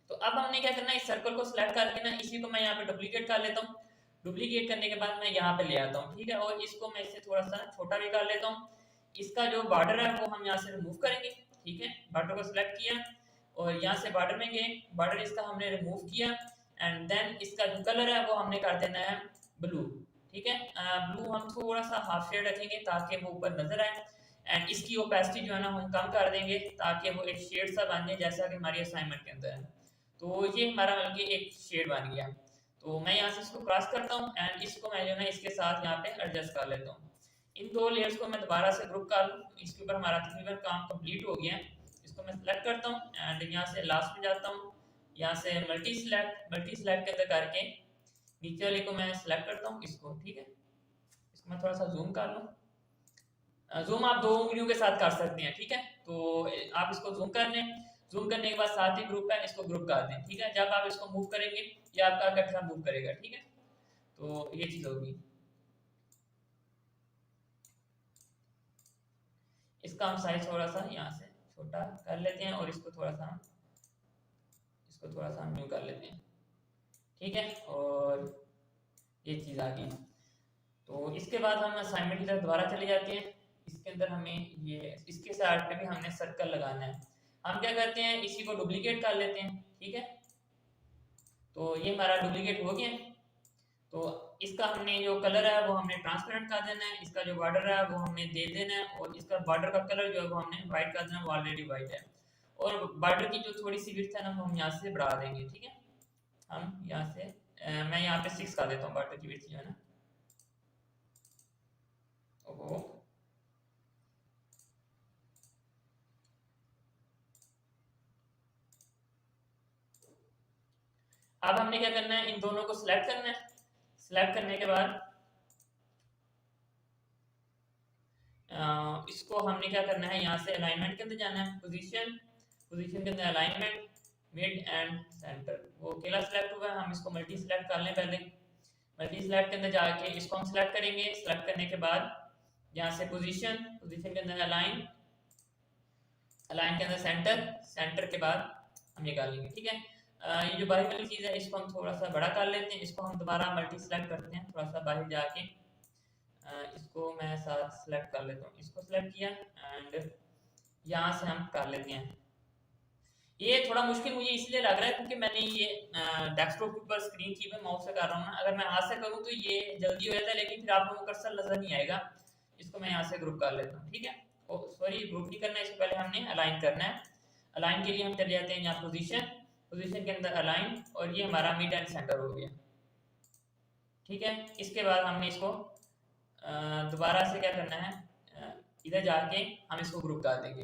तो अब हमने क्या करना है, इस सर्कल को सिलेक्ट करके ना इसी को मैं यहाँ पे डुप्लीकेट कर लेता हूँ। डुप्लीकेट करने के बाद मैं यहाँ पे ले आता हूँ, ठीक है। और इसको मैं इससे थोड़ा सा छोटा भी कर लेता हूँ। इसका जो बॉर्डर है वो हम यहाँ से रिमूव करेंगे, ठीक है। बॉर्डर को सिलेक्ट किया और यहाँ से बॉर्डर में गए, बॉर्डर इसका हमने रिमूव किया एंड देन इसका जो कलर है वो हमने कर देना है ब्लू, ठीक है। ब्लू हम थोड़ा सा हाफ शेड रखेंगे ताकि वो ऊपर नजर आए एंड इसकी ओपेसिटी जो है ना हम कम कर देंगे ताकि वो एक शेड सा बन जाए जैसा कि हमारी असाइनमेंट के अंदर है। तो ये हमारा बल्कि एक शेड बन गया। तो मैं यहाँ से इसको क्रॉस करता हूँ एंड इसको मैं जो है इसके साथ यहाँ पे एडजस्ट कर लेता हूँ। इन दो लेयर्स को मैं दोबारा से ग्रुप कर लूँ। इसके ऊपर हमारा तकरीबन काम कंप्लीट हो गया है। इसको मैं सिलेक्ट करता हूँ एंड यहाँ से लास्ट में जाता हूँ, यहाँ से मल्टी सिलेक्ट के अंदर करके नीचे वाले को मैं सिलेक्ट करता हूँ इसको, ठीक है। इसको मैं थोड़ा सा जूम कर लूँ। जूम आप दो उंगलियों के साथ कर सकते हैं, ठीक है। तो आप इसको जूम कर लें। जूम करने के बाद साथ ही ग्रुप है, इसको ग्रुप कर दें, ठीक है। जब आप इसको मूव करेंगे ये आपका कटरा मूव करेगा, ठीक है। तो ये चीज़ होगी। इसका हम साइज थोड़ा सा यहाँ से छोटा कर लेते हैं और इसको थोड़ा सा हम न्यू कर लेते हैं, ठीक है। और ये चीज़ आ गई। तो इसके बाद हम असाइनमेंट की तरफ दोबारा चले जाते हैं। इसके अंदर हमें ये इसके साइड पे भी हमने सर्कल लगाना है। हम क्या करते हैं, इसी को डुप्लीकेट कर लेते हैं, ठीक है। तो ये हमारा डुप्लीकेट हो गया। तो इसका हमने जो कलर है वो हमने ट्रांसपेरेंट कर देना है, इसका जो बॉर्डर है वो हमने दे देना है और इसका बॉर्डर का कलर जो है वो हमने व्हाइट कर देना है, वो ऑलरेडी व्हाइट है। और बॉर्डर की जो थोड़ी सी विड्थ है ना वो हम यहाँ से बढ़ा देंगे, ठीक है। हम यहाँ से मैं यहाँ पे 6 कर देता हूँ बॉर्डर की विड्थ जो है ना। ओहो, अब हमने क्या करना है, इन दोनों को सिलेक्ट करना है। सिलेक्ट करने के बाद इसको हमने क्या करना है, यहाँ से अलाइनमेंट के अंदर जाना है, पोजीशन के अंदर अलाइनमेंट मिड एंड सेंटर, वो अकेला सिलेक्ट हुआ है, हम इसको मल्टी सिलेक्ट कर लें। पहले मल्टी सिलेक्ट के अंदर जाके इसको हम सिलेक्ट करेंगे। सिलेक्ट करने के बाद यहाँ से पोजीशन, पोजीशन के अंदर अलाइन, अलाइन के अंदर सेंटर, सेंटर के बाद हम निकालेंगे। ठीक है, ये जो बाहर वाली चीज़ है इसको हम थोड़ा सा बड़ा कर लेते हैं। इसको हम दोबारा मल्टी सिलेक्ट करते हैं, थोड़ा सा बाहर जाके इसको मैं साथ सिलेक्ट कर लेता हूँ। इसको सिलेक्ट किया एंड यहाँ से हम कर लेते हैं। ये थोड़ा मुश्किल मुझे इसलिए लग रहा है क्योंकि मैंने ये डेस्कटॉप के ऊपर स्क्रीन की पे माउस से कर रहा हूँ ना। अगर मैं हाथ से करूँ तो ये जल्दी हो जाता है, लेकिन फिर आप लोगों को कर्सर नजर नहीं आएगा। इसको मैं यहाँ से ग्रुप कर लेता हूँ। ठीक है, सॉरी ग्रुप नहीं करना है, इसको पहले हमने अलाइन करना है। अलाइन के लिए हम चले जाते हैं यहाँ पोजीशन, पोजीशन के अंदर अलाइन, और ये हमारा मिड एंड सेंटर हो गया। ठीक है, इसके बाद हमने इसको दोबारा से क्या करना है, इधर जाके हम इसको ग्रुप कर देंगे।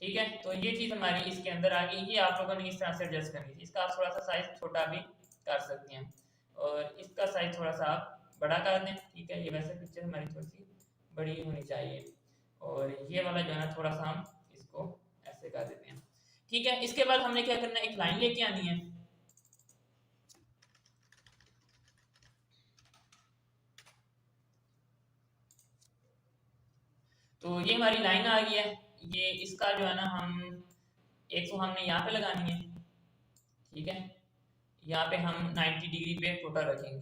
ठीक है, तो ये चीज़ हमारी इसके अंदर आ गई। ये आप लोगों ने इस तरह से एडजस्ट करनी थी। इसका आप थोड़ा सा साइज छोटा भी कर सकते हैं और इसका साइज थोड़ा सा आप बड़ा कर दें। ठीक है, ये वैसे पिक्चर हमारी थोड़ी सी बड़ी होनी चाहिए, और ये वाला जो है ना थोड़ा सा हम इसको ऐसे कर देते हैं। ठीक है, इसके बाद हमने क्या करना है, एक लाइन लेके आनी है। तो ये हमारी लाइन आ गई है। ये इसका जो है ना हम एक तो हमने यहाँ पे लगानी है। ठीक है, यहाँ पे हम 90 डिग्री पे टोटल रखेंगे।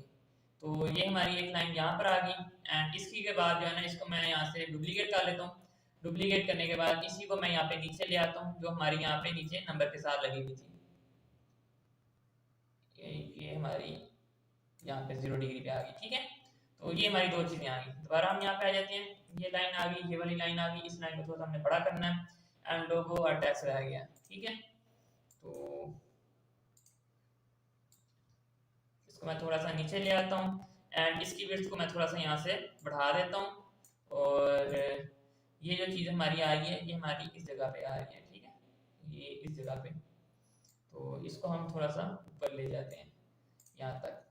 तो ये हमारी एक लाइन यहाँ पर आ गई एंड इसकी के बाद जो है ना इसको मैं यहाँ से डुप्लीकेट कर लेता हूँ। डुप्लीकेट करने के बाद इसी को मैं यहाँ पे नीचे ले आता हूँ, जो हमारी यहाँ पे नीचे नंबर के साथ लगी हुई थी। ये हमारी यहाँ पे 0 डिग्री पे आ गई। ठीक है, तो ये हमारी दो चीज़ें आ गई। दोबारा हम यहाँ पे आ जाते हैं, ये लाइन आ गई, ये वाली लाइन आ गई। इस लाइन को थोड़ा सा हमने बड़ा करना है एंड लोगो और टेक्स्ट रह गया। ठीक है, तो इसको मैं थोड़ा सा नीचे ले आता हूँ एंड इसकी विड्थ को मैं थोड़ा सा यहाँ से बढ़ा देता हूँ, और ये जो चीज़ हमारी आ रही है ये हमारी इस जगह पे आ रही है। ठीक है, ये इस जगह पे, तो इसको हम थोड़ा सा ऊपर ले जाते हैं यहाँ तक।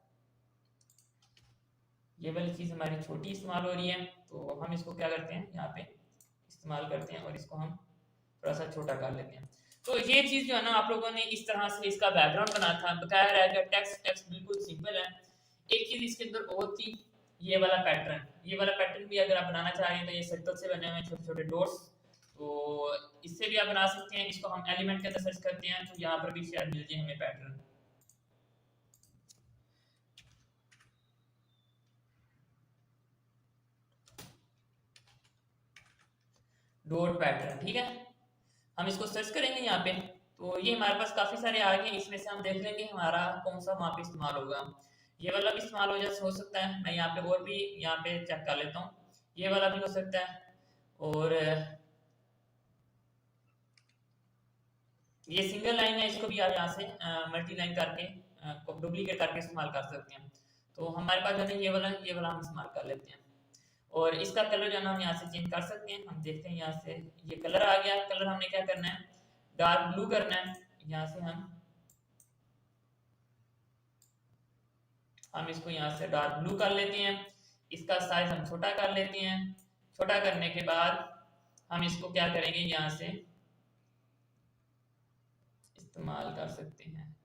ये वाली चीज़ हमारी छोटी इस्तेमाल हो रही है, तो हम इसको क्या करते हैं यहाँ पे इस्तेमाल करते हैं और इसको हम थोड़ा सा छोटा कर लेते हैं। तो ये चीज़ जो है ना आप लोगों ने इस तरह से इसका बैकग्राउंड बना था, बकाया रहेगा। टेक्स्ट टेक्स्ट बिल्कुल सिंपल है। एक चीज़ इसके अंदर और थी, ये वाला पैटर्न। ये वाला पैटर्न भी अगर आप बनाना चाह रहे हैं तो ये सर्कल से बने हुए हैं, छोटे छोटे डॉट्स, तो इससे भी आप बना सकते हैं। इसको हम एलिमेंट के अंदर सर्च करते हैं तो यहाँ पर भी शायद मिल जाए हमें पैटर्न, डॉट पैटर्न। ठीक है, हम इसको सर्च करेंगे यहाँ पे, तो ये हमारे पास काफ़ी सारे आ गए। इसमें से हम देख लेंगे हमारा कौन सा वहाँ पे इस्तेमाल होगा। ये वाला भी इस्तेमाल हो सकता है। मैं यहाँ पे और भी यहाँ पे चेक कर लेता हूँ, ये वाला भी हो सकता है, और ये सिंगल लाइन है, इसको भी आप यहाँ से मल्टी लाइन करके डुप्लीकेट करके इस्तेमाल कर सकते हैं। तो हमारे पास जो है ये वाला हम इस्तेमाल कर लेते हैं, और इसका कलर जो है ना हम यहाँ से चेंज कर सकते हैं। हम देखते हैं यहाँ से ये कलर आ गया। कलर हमने क्या करना है, डार्क ब्लू करना है। यहाँ से हम इसको यहाँ से डार्क ब्लू कर लेते हैं। इसका साइज हम छोटा कर लेते हैं। छोटा करने के बाद हम इसको क्या करेंगे, यहाँ से इस्तेमाल कर सकते हैं।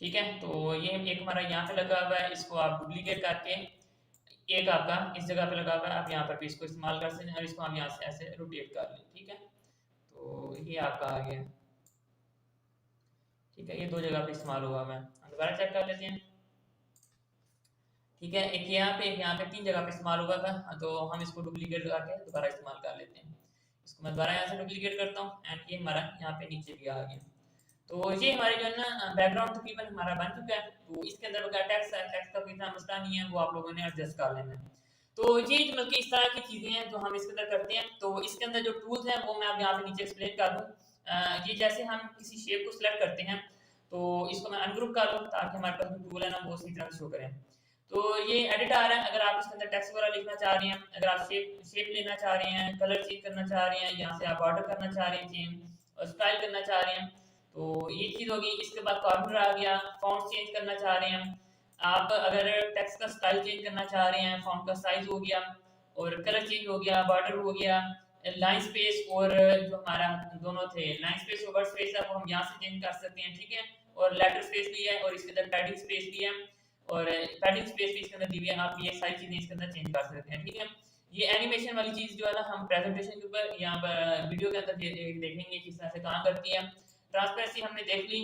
ठीक है, तो ये एक हमारा यहाँ पे लगा हुआ है, इसको आप डुप्लीकेट करके एक आपका इस जगह पे लगा हुआ है, आप यहाँ पर भी इसको इस्तेमाल कर सकते हैं, और इसको हम यहाँ से ऐसे रोटेट कर लें। ठीक है, तो ये आपका आ गया। ठीक है, ये दो जगह पे इस्तेमाल हुआ है। हम दोबारा चेक कर लेते हैं। ठीक है, एक यहाँ पे 3 जगह पे इस्तेमाल हुआ था, तो हम इसको डुप्लीकेट करके दोबारा इस्तेमाल कर लेते हैं। इसको मैं दोबारा यहाँ से डुप्लीकेट करता हूँ एंड ये हमारा यहाँ पे नीचे भी आ गया। तो ये हमारे जो है ना बैकग्राउंड तकरीबन हमारा बन चुका है। तो इसके अंदर टेक्स्ट है, टेक्स्ट का कोई इतना मसला नहीं है, वो आप लोगों ने एडजस्ट कर लेना है। तो ये मतलब कि इस तरह की चीज़ें हैं जो हम इसके अंदर करते हैं। तो इसके अंदर जो टूल्स हैं वो मैं अब यहाँ पे नीचे एक्सप्लेन कर दूँ। ये जैसे हम किसी शेप को सिलेक्ट करते हैं, तो इसको मैं अनग्रुप कर लूँ ताकि हमारे पास जो टूल है ना वो सही तरह से शो करें। तो ये एडिट आ रहा है। अगर आप इसके अंदर टेक्स्ट वगैरह लिखना चाह रहे हैं, अगर आप शेप लेना चाह रहे हैं, कलर चेंज करना चाह रहे हैं, यहाँ से आप ऑर्डर करना चाह रहे हैं चेंज, और स्टाइल करना चाह रहे हैं, तो ये चीज़ होगी। इसके बाद कॉर्नर आ गया, फॉन्ट चेंज करना चाह रहे हैं आप, अगर टेक्स्ट का स्टाइल चेंज करना चाह रहे हैं, फॉन्ट का साइज हो गया, और कलर चेंज हो गया, बॉर्डर हो गया, लाइन स्पेस और जो हमारा दोनों थे लाइन स्पेस और वर्ड स्पेस है वो हम यहाँ से चेंज कर सकते हैं, ठीक है। और लेटर स्पेस भी है और इसके अंदर पैडिंग स्पेस भी है और पैडिंग स्पेस भी इसके अंदर दी हुई है, आप ये सारी चीजें इसके अंदर चेंज कर सकते हैं, ठीक है। ये एनिमेशन वाली चीज जो है ना हम प्रेजेंटेशन के ऊपर यहाँ पर वीडियो के अंदर देखेंगे किस तरह से काम करती है। ट्रांसपेरेंसी हमने देख ली।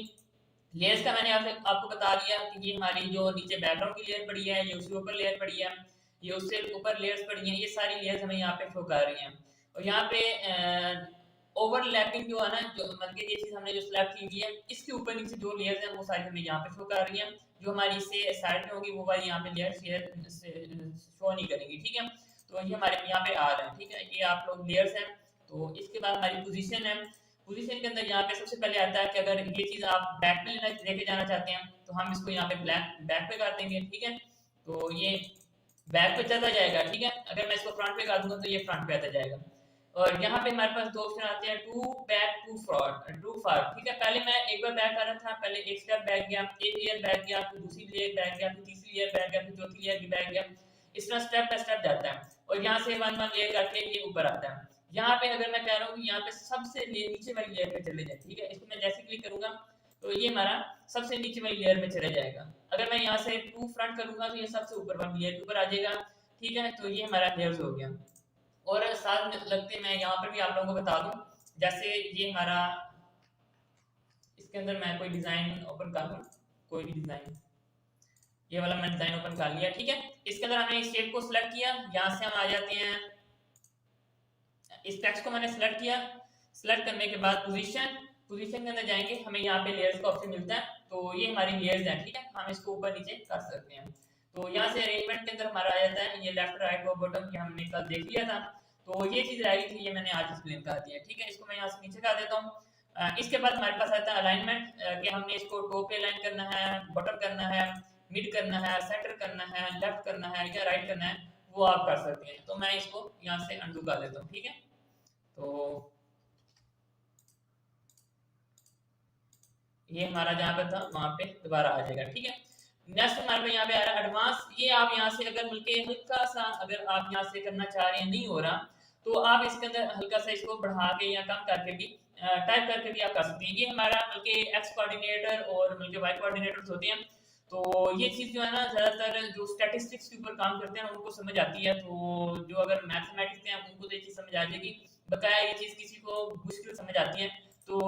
लेयर्स का मैंने आपको बता दिया कि ये हमारी जो नीचे बैकग्राउंड की लेयर पड़ी है, ये उसके ऊपर लेयर पड़ी है, ये उससे ऊपर लेयर्स पड़ी हैं, ये सारी लेयर्स हमें यहाँ पे शो कर रही हैं। और यहाँ पे ओवरलैपिंग जो है ना, जो मतलब ये चीज हमने जो सिलेक्ट की है इसके ऊपर नीचे जो लेयर्स हैं वो सारी हमें यहाँ पे शो कर रही हैं। जो हमारी इससे साइड में होगी वो वाली यहाँ पे लेयर शो नहीं करेंगी, ठीक है। तो ये हमारे यहाँ पे आ रहे हैं, ठीक है, ये आप लोग लेयर्स हैं। तो इसके बाद हमारी पोजीशन है। पोजीशन के अंदर यहाँ पे सबसे पहले आता है कि अगर ये चीज आप बैक पे लेके जाना चाहते हैं तो हम इसको यहाँ पे बैक पे कर देंगे, ठीक है। तो ये बैक पे चला जाएगा, ठीक है। अगर मैं इसको फ्रंट पे कर दूंगा तो ये फ्रंट पे आता जाएगा। और यहाँ पे हमारे पास दो ऑप्शन आते हैं, to back to forward, to forward, ठीक है। पहले मैं एक बार बैक कर रहा था, पहले एक स्टेप बैक गया, एक लेयर बैक गया, फिर दूसरी लेयर बैक गया, फिर तीसरी लेयर बैक गया, फिर चौथी लेयर भी बैक गया। इस तरह स्टेप बाय स्टेप जाता है और यहाँ से वन वन लेयर करके ये ऊपर आता है। यहाँ पे अगर मैं कह रहा हूँ कि यहाँ पे सबसे नीचे वाली लेयर पे चले जाए, ठीक है। इसको मैं जैसे क्लिक करूंगा तो ये हमारा सबसे नीचे वाली लेयर में चले जाएगा। अगर मैं यहाँ से टू फ्रंट करूंगा तो ये सबसे ऊपर वाली लेयर के ऊपर आ जाएगा, ठीक है। तो ये हमारा लेयर्स हो गया। और साथ में लगते मैं यहाँ पर भी आप लोगों को बता दूं, जैसे ये हमारा इसके अंदर मैं कोई डिजाइन ओपन कर लूँ, कोई भी डिजाइन, ये वाला मैंने डिजाइन ओपन कर लिया, ठीक है। इसके अंदर हमने इस शेप को सिलेक्ट किया, यहाँ से हम आ जाते हैं, इस टेक्स्ट को मैंने सिलेक्ट किया। सिलेक्ट करने के बाद पोजीशन के अंदर जाएंगे, हमें यहाँ पे लेयर्स का ऑप्शन मिलता है। तो ये हमारी लेयर्स हैं, ठीक है, हम इसको ऊपर नीचे कर सकते हैं। तो यहाँ से अरेंजमेंट के अंदर हमारा आ जाता है ये लेफ्ट राइट और बॉटम की हमने कल देख लिया था। तो ये चीज रह गई थी, ये मैंने आज एक्सप्लेन कर दिया, ठीक है। इसको मैं यहाँ से नीचे कर देता हूँ। इसके बाद हमारे पास आता है अलाइनमेंट, कि हमने इसको टॉप पे अलाइन करना है, बॉटम करना है, मिड करना है, सेंटर करना है, लेफ्ट करना है या राइट करना है, वो आप कर सकते हैं। तो मैं इसको यहाँ से अंडू कर देता हूँ, ठीक है। तो ये हमारा जहाँ पे था वहां पे दोबारा आ जाएगा, ठीक है। नेक्स्ट हमारे पे यहाँ पे आ रहा है एडवांस। ये आप यहाँ से अगर मिलके हल्का सा अगर आप यहाँ से करना चाह रहे हैं, नहीं हो रहा, तो आप इसके अंदर हल्का सा इसको बढ़ा के या कम करके भी टाइप करके भी आप कर सकते हैं। ये हमारा बल्कि एक्स कोऑर्डिनेटर और बल्कि वाई कोऑर्डिनेटर्स होते हैं। तो ये चीज जो है ना ज्यादातर जो स्टैटिस्टिक्स के ऊपर काम करते हैं उनको समझ आती है। तो जो अगर मैथमेटिक्स हैं उनको तो ये चीज समझ आ जाएगी, बकाया ये चीज किसी को मुश्किल समझ आती है। तो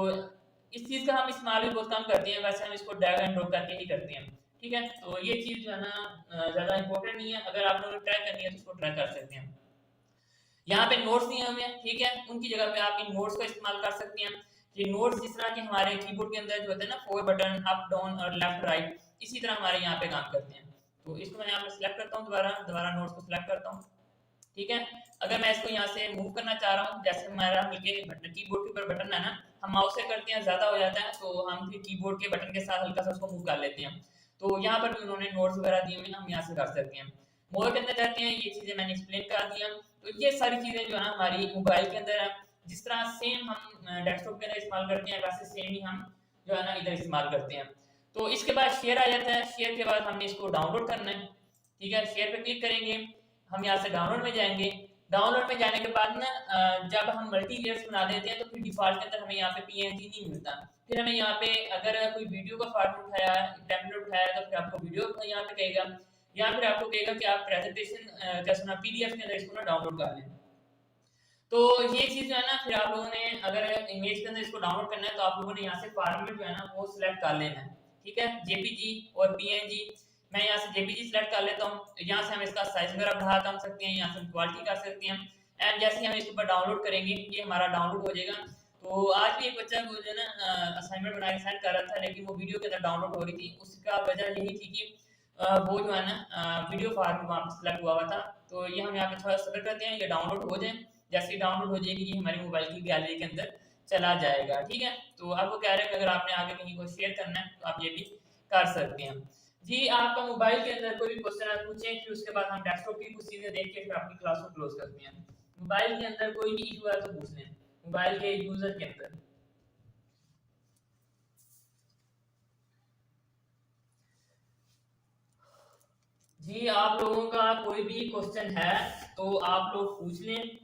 इस चीज का हम इस्तेमाल भी बहुत कम करते हैं, वैसे हम इसको ड्रैग एंड ड्रॉप करके ही करते हैं, ठीक है। तो ये चीज जो है ना ज्यादा इंपॉर्टेंट नहीं है, अगर आप लोगों ने ट्राई करनी है तो इसको ट्राई कर सकते हैं। यहाँ पे नोट्स दिए हुए हैं, ठीक है, उनकी जगह पे आप इन नोट्स का इस्तेमाल कर सकते हैं। ये नोट्स जिस तरह के हमारे कीबोर्ड के अंदर जो होते हैं ना 4 बटन अप डाउन और लेफ्ट राइट, इसी तरह हमारे यहाँ पे काम करते हैं। तो इसको मैं यहाँ पे सिलेक्ट करता हूँ, दोबारा दोबारा नोट्स को सिलेक्ट करता हूँ, ठीक है। अगर मैं इसको यहाँ से मूव करना चाह रहा हूँ, जैसे हमारा मिलके बटन कीबोर्ड के ऊपर बटन है ना, हम माउस से करते हैं ज्यादा हो जाता है, तो हम फिर कीबोर्ड के बटन के साथ हल्का सा उसको मूव कर लेते हैं। तो यहाँ पर भी उन्होंने नोट्स वगैरह दिए हुए हैं, हम यहाँ से कर सकते हैं। मोर के अंदर जाते हैं, ये चीजें मैंने एक्सप्लेन कर दिया। तो ये सारी चीजें जो है ना हमारी मोबाइल के अंदर है, जिस तरह सेम हम डेस्कटॉप के अंदर इस्तेमाल करते हैं वैसे सेम ही हम जो है ना इधर इस्तेमाल करते हैं। तो इसके बाद शेयर आ जाता है। शेयर के बाद हमने इसको डाउनलोड करना है, ठीक है। शेयर पे क्लिक करेंगे, हम यहाँ से डाउनलोड में जाएंगे। डाउनलोड में जाने के बाद ना जब हम मल्टी लेयर्स बना देते हैं तो फिर डिफॉल्ट के अंदर हमें यहाँ पे पीएनजी नहीं मिलता। फिर हमें यहाँ पे अगर कोई वीडियो का फॉर्मेट उठाया, टेम्पलेट उठाया, तो फिर आपको वीडियो यहाँ पे कहेगा, या फिर आपको कहेगा कि आप प्रेजेंटेशन क्या सुना पीडीएफ के अंदर इसको ना डाउनलोड कर लें। तो ये चीज जो है ना, फिर आप लोगों ने अगर इमेज के अंदर इसको डाउनलोड करना है तो आप लोगों ने यहाँ से फॉर्मेट जो है ना वो सिलेक्ट कर लेना है, ठीक है, जेपीजी और पीएनजी। मैं यहाँ से जेपीजी सिलेक्ट कर लेता हूँ। यहाँ से हम इसका साइज वगैरह बढ़ा कम सकते हैं, यहाँ से क्वालिटी कर सकते हैं। एंड जैसे हम इसके ऊपर डाउनलोड करेंगे ये हमारा डाउनलोड हो जाएगा। तो आज भी एक बच्चा जो है ना असाइनमेंट बना के सेंड कर रहा था, लेकिन वो वीडियो के अंदर डाउनलोड हो रही थी। उसका वजह यही थी कि वो जो है ना वीडियो फॉर्मेट वहाँ पे सिलेक्ट हुआ हुआ था। तो ये हम यहाँ पे थोड़ा सब्र करते हैं, ये डाउनलोड हो जाए। जैसे ही डाउनलोड हो जाएगी ये हमारी मोबाइल की गैलरी के अंदर चला जाएगा, ठीक है। तो आपको कह रहे हैं कि अगर आपने आगे कहीं को शेयर करना है तो आप ये भी कर सकते हैं। जी आपका मोबाइल के अंदर कोई भी क्वेश्चन आप पूछें, फिर उसके बाद हम डेस्कटॉप की कुछ चीजें देख के फिर अपनी क्लास को क्लोज करते हैं। मोबाइल के अंदर कोई भी इशू है तो पूछ लें, मोबाइल के यूजर के अंदर। जी आप लोगों का कोई भी क्वेश्चन है तो आप लोग पूछ लें।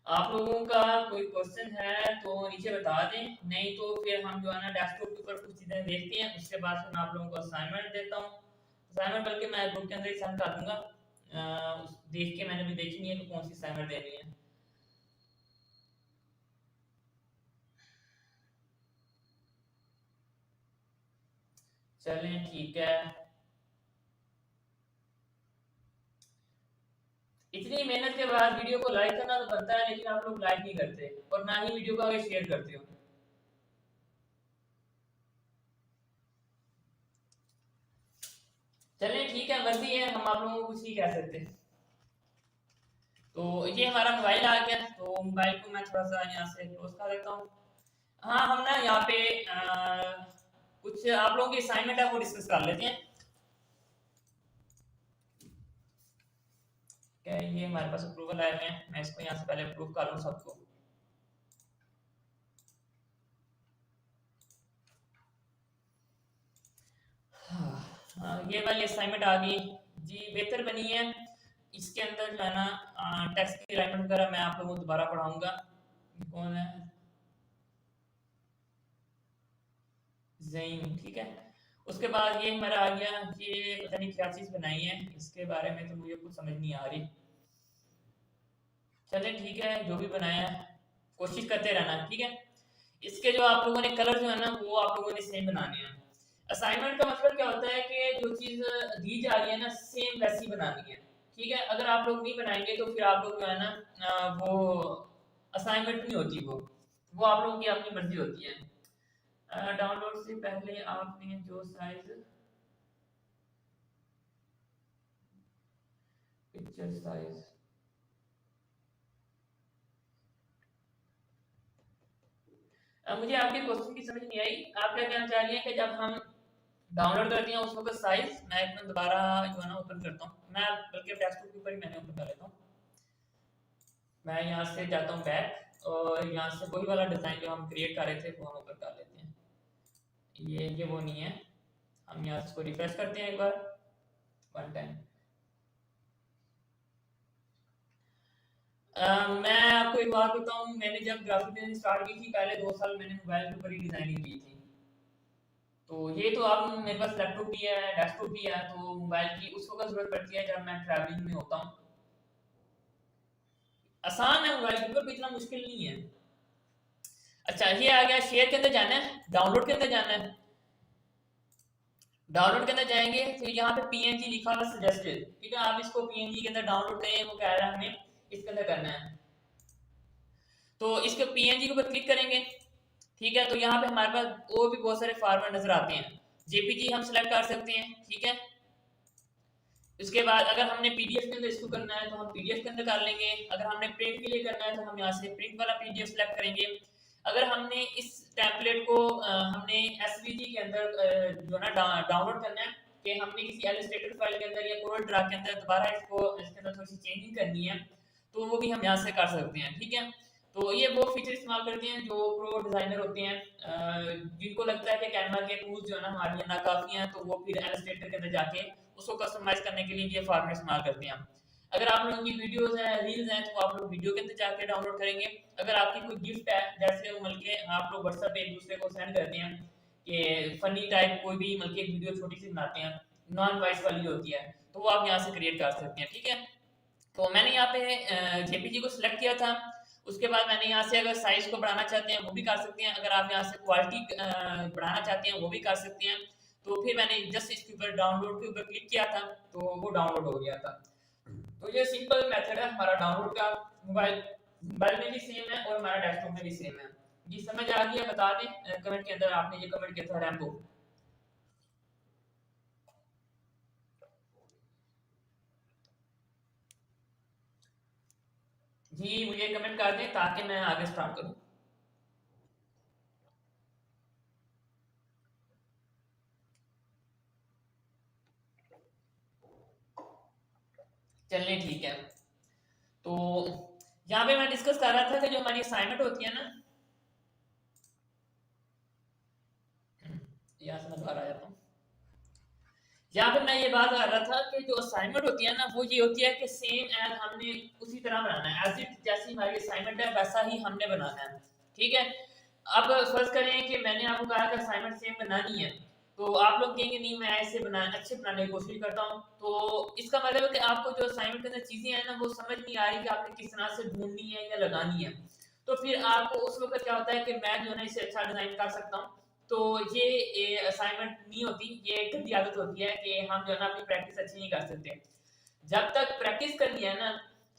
आप लोगों का कोई क्वेश्चन है तो नीचे बता दें, नहीं तो फिर हम जो है ना डेस्कटॉप के ऊपर कुछ चीज़ें देखते हैं, उसके बाद फिर मैं आप लोगों को असाइनमेंट देता हूँ। असाइनमेंट बल्कि मैं ग्रुप के अंदर ही सेंड कर दूंगा। देख के मैंने भी देखी नहीं है कि कौन सी असाइनमेंट देनी है। चलें ठीक है। इतनी मेहनत के बाद वीडियो को लाइक करना तो बनता है, लेकिन आप लोग लाइक नहीं करते और ना ही वीडियो को आगे शेयर करते हो। चलें ठीक है, मर्जी है, हम आप लोगों को कुछ नहीं कह सकते। तो ये हमारा मोबाइल आ गया, तो मोबाइल को मैं थोड़ा सा यहाँ से क्लोज कर देता हूँ। हाँ, हम ना यहाँ पे कुछ आप लोगों की असाइनमेंट है वो डिस्कस कर लेते हैं। क्या ये हमारे पास अप्रूवल आए हुए हैं, मैं इसको यहाँ से पहले अप्रूव कर लूँ सबको। हाँ, ये वाली असाइनमेंट आ गई जी, बेहतर बनी है। इसके अंदर जो है ना टेक्स्ट की अलाइनमेंट वगैरह मैं आप लोगों को दोबारा पढ़ाऊंगा। ये कौन है? ज़हीन, ठीक है। उसके बाद ये हमारा आ गया, ये पता नहीं क्या चीज़ बनाई है, इसके बारे में तो मुझे कुछ समझ नहीं आ रही। चले ठीक है, जो भी बनाया कोशिश करते रहना, ठीक है। इसके जो आप लोगों ने कलर जो है ना वो आप लोगों ने सेम बनाने हैं। असाइनमेंट का मतलब क्या होता है कि जो चीज़ दी जा रही है ना सेम वैसी बनानी है, ठीक है। अगर आप लोग नहीं बनाएंगे तो फिर आप लोग जो है ना वो असाइनमेंट नहीं होती, वो आप लोगों की अपनी मर्जी होती है। डाउनलोड से पहले आपने जो साइज पिक्चर साइज मुझे आपके क्वेश्चन की समझ नहीं आई। आप क्या कहना चाह रही हैं कि जब हम डाउनलोड करते हैं उस वक्त साइज, मैं एक मिनट दोबारा जो है ना ओपन करता हूँ, मैं बल्कि डेस्कटॉप के ऊपर ही मैंने ओपन कर लेता हूँ। मैं यहाँ से जाता हूँ बैक और यहाँ से वही वाला डिज़ाइन जो हम क्रिएट कर रहे थे वो हम ओपन कर लेते हैं। ये वो नहीं है, हम यहाँ से इसको रिफ्रेश करते हैं एक बार, वन टाइम। मैं आपको एक बात बताऊं, मैंने जब ग्राफिक डिजाइनिंग स्टार्ट की थी पहले 2 साल मैंने मोबाइल के ऊपर ही डिजाइनिंग की थी। तो ये तो अब मेरे पास लैपटॉप भी है, डेस्कटॉप भी है, तो मोबाइल की उस वक्त जरूरत पड़ती है जब मैं ट्रैवलिंग में होता हूँ। आसान है मोबाइल के ऊपर, इतना मुश्किल नहीं है। अच्छा, ये आ गया, शेयर के अंदर जाना है, डाउनलोड के अंदर जाना है। डाउनलोड के अंदर जाएंगे तो यहाँ पे पीएनजी लिखा हुआ सजेस्टेड, ठीक है। आप इसको पीएनजी के अंदर डाउनलोड करें, वो कह रहा है हमें इसके अंदर करना है। तो इसके पीएनजी के ऊपर क्लिक करेंगे, ठीक है। तो यहाँ पे हमारे पास और भी बहुत सारे फॉर्मेट नजर आते हैं। जेपीजी हम सिलेक्ट कर सकते हैं, ठीक है। उसके बाद अगर हमने पीडीएफ के अंदर इसको करना है तो हम पीडीएफ के अंदर कर लेंगे। अगर हमने प्रिंट के लिए करना है तो हम यहाँ से प्रिंट वाला पीडीएफ सेलेक्ट करेंगे। अगर हमने इस टेम्पलेट को हमने एसवीजी के अंदर जो ना डाउनलोड करना है, कि हमने किसी इलस्ट्रेटर फाइल के अंदर या कोरल ड्रा के अंदर दोबारा इसको इसके अंदर थोड़ी सी चेंजिंग करनी है, तो वो भी हम यहाँ से कर सकते हैं, ठीक है। तो ये वो फीचर इस्तेमाल करते हैं जो प्रो डिजाइनर होते हैं, जिनको लगता है कि कैनवा के टूल्स जो है ना हमारे लिए नाकाफी हैं, तो वो फिर इलस्ट्रेटर के अंदर जाके उसको कस्टमाइज करने के लिए ये फॉर्मेट इस्तेमाल करते हैं। अगर आप लोगों की वीडियोस हैं, रील्स हैं, तो आप लोग वीडियो के अंदर जाके डाउनलोड करेंगे। अगर आपकी कोई गिफ्ट है, जैसे वो मिलके आप लोग व्हाट्सएप पे एक दूसरे को सेंड करते हैं कि फनी टाइप कोई भी मिलके एक वीडियो छोटी सी बनाते हैं, नॉन वॉइस वाली होती है, तो वो आप यहाँ से क्रिएट कर सकते हैं, ठीक है। तो मैंने यहाँ पे जेपीजी को सिलेक्ट किया था। उसके बाद मैंने यहाँ से अगर साइज को बढ़ाना चाहते हैं वो भी कर सकते हैं, अगर आप यहाँ से क्वालिटी बढ़ाना चाहते हैं वो भी कर सकते हैं। तो फिर मैंने जस्ट इसके ऊपर डाउनलोड के ऊपर क्लिक किया था तो वो डाउनलोड हो गया था। तो ये सिंपल मेथड है हमारा डाउनलोड का। मोबाइल मोबाइल में भी सेम है और हमारा डेस्कटॉप में भी सेम है। जी समझ आ गई है? बता दें कमेंट के अंदर, आपने ये कमेंट किया था रैम्बो। जी मुझे कमेंट कर दें ताकि मैं आगे स्टार्ट करूँ। चलने ठीक है। तो यहाँ पे मैं डिस्कस कर रहा था कि जो हमारी असाइनमेंट होती है ना, यहाँ से मैं बाहर आ जाता हूँ। जहाँ पे मैं ये बात कर रहा था कि जो असाइनमेंट होती है ना वो ये होती है कि सेम एज हमने उसी तरह बनाना है, एज इट जैसी हमारी असाइनमेंट है वैसा ही हमने बनाना है। ठीक है, अब फर्ज करें कि मैंने आपको कहा कि असाइनमेंट सेम बनानी है, तो आप लोग कहेंगे नहीं मैं ऐसे अच्छे बनाने की कोशिश करता हूँ, तो इसका मतलब है कि आपको जो असाइनमेंट के अंदर चीजें हैं ना वो समझ नहीं आ रही कि आपने किस तरह से ढूंढनी है या लगानी है। तो फिर आपको उस वक्त क्या होता है कि मैं जो है ना इसे अच्छा डिजाइन कर सकता हूँ। तो ये असाइनमेंट नहीं होती, ये एक गंदी आदत होती है कि हम जो है ना अपनी प्रैक्टिस अच्छी नहीं कर सकते। जब तक प्रैक्टिस करनी है ना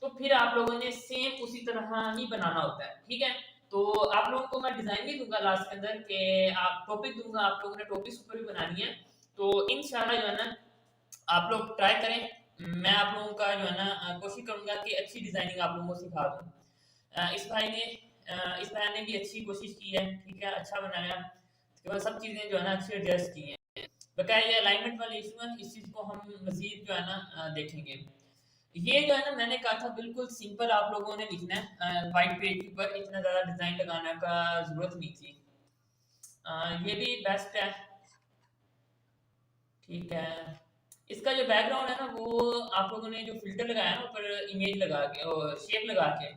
तो फिर आप लोगों ने सेम उसी तरह ही बनाना होता है। ठीक है, तो आप लोगों को मैं डिजाइन भी दूंगा लास्ट के अंदर कि आप टॉपिक दूंगा, आप लोगों ने टॉपिक्स ऊपर भी बनानी है। तो इंशाल्लाह जो है ना आप लोग ट्राई करें, मैं आप लोगों का जो है ना कोशिश करूंगा कि अच्छी डिजाइनिंग आप लोगों को सिखा दूं। इस भाई ने भी अच्छी कोशिश की है, ठीक है, अच्छा बनाया, उसके बाद सब चीज़ें जो है ना अच्छी एडजस्ट की हैं। बकाया ये अलाइनमेंट वाले इशू है, इस चीज़ को हम मजीद जो है ना देखेंगे। ये जो है ना मैंने कहा था बिल्कुल सिंपल आप लोगों ने लिखना है वाइट पेज के ऊपर, इतना ज़्यादा डिज़ाइन लगाने का ज़रूरत नहीं थी। ये भी बेस्ट है। ठीक है, इसका जो बैकग्राउंड है ना वो आप लोगों ने जो फिल्टर लगाया है ना ऊपर इमेज लगा के और शेप लगा के,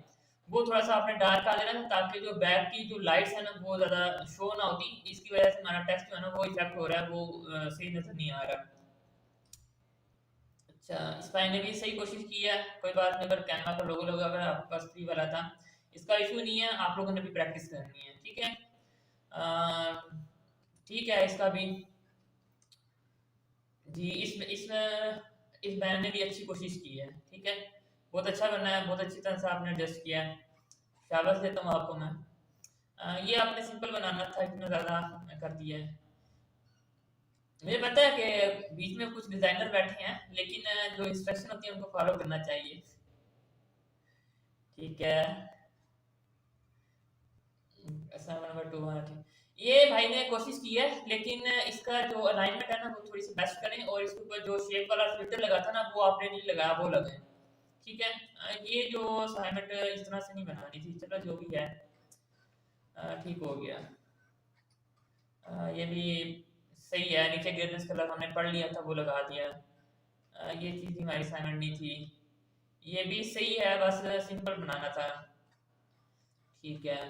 वो थोड़ा सा आपने डार्क कर देना था ताकि जो बैक की जो लाइट्स है ना वो ज़्यादा शो ना होती, इसकी वजह से हमारा टेक्स्ट जो है ना वो इफेक्ट हो रहा है, वो सही नजर नहीं आ रहा। अच्छा, इस भाई ने भी सही कोशिश की है, कोई बात नहीं, अगर कैनवा का लोगो लगा अगर आपके पास फ्री वाला था, इसका इशू नहीं है, आप लोगों ने भी प्रैक्टिस करनी है। ठीक है, ठीक है, इसका भी जी इस बहन ने भी अच्छी कोशिश की है। ठीक है, बहुत अच्छा बना है, बहुत अच्छी तरह से आपने एडजस्ट किया है, शाबाश देता हूँ आपको मैं। ये आपने सिंपल बनाना था, इतना ज़्यादा कर दिया है। मुझे पता है कि बीच में कुछ डिज़ाइनर बैठे हैं, लेकिन जो इंस्ट्रक्शन होती है उनको फॉलो करना चाहिए। ठीक है, असाइनमेंट नंबर 2 हाँ ठीक। ये भाई ने कोशिश की है, लेकिन इसका जो अलाइनमेंट है ना वो थोड़ी सी बेस्ट करें, और इसके ऊपर जो शेप वाला फिल्टर लगा था ना वो आपने नहीं लगाया, वो लगाए। ठीक है, ये जो असाइनमेंट इस तरह से नहीं बनानी थी, चलो जो भी है ठीक हो गया। ये भी सही है, नीचे ग्रेडियंट्स कलर हमने पढ़ लिया था वो लगा दिया। ये चीज़ हमारी असाइनमेंट नहीं थी, ये भी सही है, बस सिंपल बनाना था। ठीक है,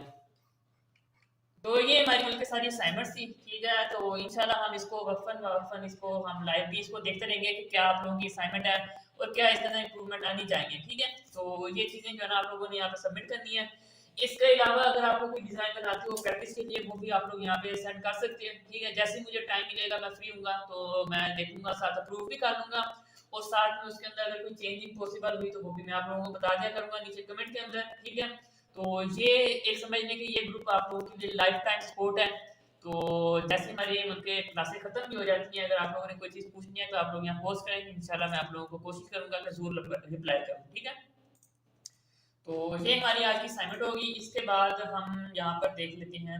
तो ये हमारी बल्कि सारी असाइनमेंट्स थी। ठीक है, तो इंशाल्लाह हम इसको वक्फन इसको हम लाइव भी इसको देखते रहेंगे कि क्या आप लोगों की असाइनमेंट है और क्या इसके अंदर इंप्रूवमेंट आनी चाहिए। ठीक है, तो ये चीज़ें जो है ना आप लोगों ने यहाँ पे सबमिट करनी है। इसके अलावा अगर आपको कोई डिज़ाइन बनाते हो प्रैक्टिस के लिए, वो भी आप लोग यहाँ पे सेंड कर सकते हैं। ठीक है, जैसे ही मुझे टाइम मिलेगा मैं फ्री हूँगा तो मैं देखूंगा, साथ अप्रूव भी कर लूँगा, और साथ में उसके अंदर अगर कोई चेंजिंग पॉसिबल हुई तो वो भी मैं आप लोगों को बता दिया करूँगा नीचे कमेंट के अंदर। ठीक है, तो ये एक समझ लें कि ये ग्रुप आप लोगों के लिए लाइफ टाइम सपोर्ट है। तो जैसे हमारी उनके क्लासेस खत्म भी हो जाती हैं, अगर आप लोगों ने कोई चीज़ पूछनी है तो आप लोग यहाँ पोस्ट करें, इंशाल्लाह मैं आप लोगों को कोशिश करूंगा कि जरूर रिप्लाई करूँ। ठीक है, तो ये हमारी आज की असाइनमेंट होगी। इसके बाद हम यहाँ पर देख लेते हैं,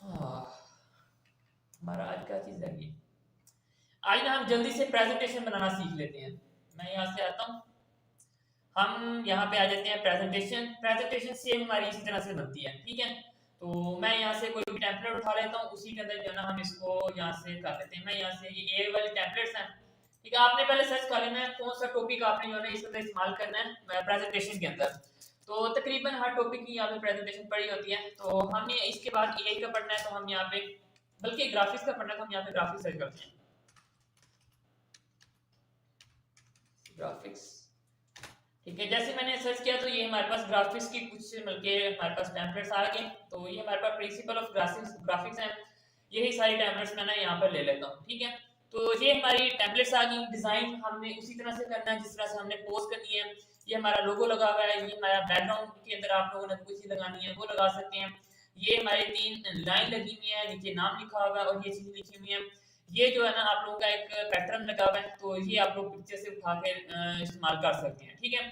हाँ, हमारा आज क्या चीज़ है, आज ना हम जल्दी से प्रेजेंटेशन बनाना सीख लेते हैं। मैं यहाँ से आता हूँ, हम यहाँ पे आ जाते हैं प्रेजेंटेशन। प्रेजेंटेशन सेम हमारी इसी तरह से बनती है। ठीक है, तो मैं यहाँ से कोई भी टेम्पलेट उठा लेता हूँ, उसी के अंदर जो है ना हम इसको यहाँ से कर लेते हैं। मैं यहाँ से ये वाले टेम्पलेट्स हैं। ठीक है, आपने पहले सर्च कर लेना है कौन सा टॉपिक आपने जो है ना इसके अंदर इस्तेमाल करना है प्रेजेंटेशन के अंदर। तो तकरीबन हर टॉपिक की यहाँ पे प्रेजेंटेशन पड़ी होती है, तो हमने इसके बाद ए का पढ़ना है तो हम यहाँ पे, बल्कि ग्राफिक्स का पढ़ना है तो हम यहाँ पे ग्राफिक्स सर्च करते हैं, ग्राफिक्स। ठीक है, जैसे मैंने सर्च किया तो ये हमारे पास ग्राफिक्स की कुछ बल्कि हमारे पास टेम्पलेट्स आ गए। तो ये हमारे पास प्रिंसिपल ऑफ ग्राफिक्स हैं, यही सारी टेम्पलेट्स मैं ना यहाँ पर ले लेता हूँ। ठीक है, तो ये हमारी टेम्पलेट्स आ गई। डिजाइन हमने उसी तरह से करना है जिस तरह से हमने पोस्ट करनी है। ये हमारा लोगो लगा हुआ है, ये हमारा बैकग्राउंड के अंदर आप लोगों ने कोई चीज लगानी है वो लगा सकते हैं। ये हमारी 3 लाइन लगी हुई है, नीचे नाम लिखा हुआ है और ये चीज लिखी हुई है। ये जो है ना आप लोगों का एक पैटर्न लगा हुआ है, तो ये आप लोग पिक्चर से उठा के इस्तेमाल कर सकते हैं। ठीक है,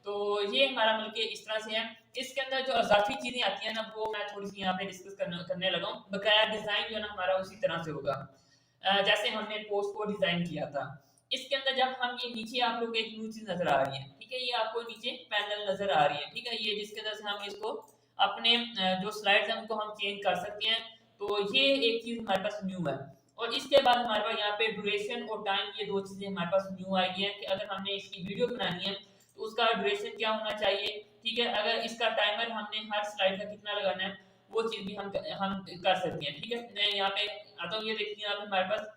तो ये हमारा मिलके इस तरह से है। इसके अंदर जो अजाफी चीजें आती हैं ना वो मैं थोड़ी सी यहाँ पे डिस्कस करने लगा हूँ। बकाया डिजाइन जो है ना हमारा उसी तरह से होगा जैसे हमने पोस्ट को डिजाइन किया था। इसके अंदर जब हम ये नीचे आप लोग एक न्यू चीज नजर आ रही है, ठीक है, ये आपको नीचे पैनल नजर आ रही है। ठीक है, ये जिसके अंदर से हम इसको अपने जो स्लाइड्स हैं उनको हम चेंज कर सकते हैं। तो ये एक चीज हमारे पास न्यू है। और इसके बाद हमारे पास यहाँ पे ड्यूरेशन और टाइम, ये दो चीजें हमारे पास न्यू आई है कि अगर हमने इसकी वीडियो बनानी है तो उसका ड्यूरेशन क्या होना चाहिए, ठीक है। अगर इसका टाइमर हमने हर स्लाइड का कितना लगाना है वो चीज भी हम कर सकते हैं, ठीक है। मैं यहाँ पे आता हूँ, ये देखिए आप हमारे पास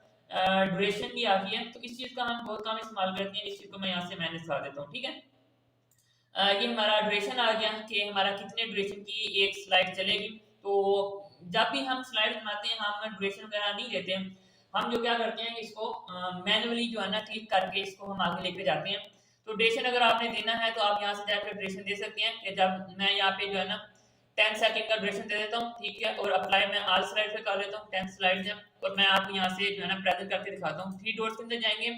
ड्यूरेशन भी आ गई है, तो इस चीज का हम बहुत कम इस्तेमाल करते हैं। इस चीज को मैं यहाँ से मैनेज कर देता हूँ, ठीक है। ये हमारा ड्यूरेशन आ गया कि हमारा कितने ड्यूरेशन की एक स्लाइड चलेगी। तो जब भी हम स्लाइड बनाते हैं हम ड्यूरेशन वगैरह नहीं लेते हैं, हम जो क्या करते हैं इसको मैनुअली जो है ना क्लिक करके इसको हम आगे लेके जाते हैं। तो ड्यूरेशन अगर आपने देना है तो आप यहाँ से जाकर ड्यूरेशन दे सकते हैं कि जब मैं यहाँ पे जो है ना 10 सेकंड का ड्यूरेशन दे देता हूँ, ठीक है। और अप्लाई मैं ऑल स्लाइड पे कर लेता हूँ 10 स्लाइड में, और मैं आपको यहाँ से जो है ना प्रेजेंट करके दिखाता हूँ। 3 डॉट्स के अंदर जाएंगे,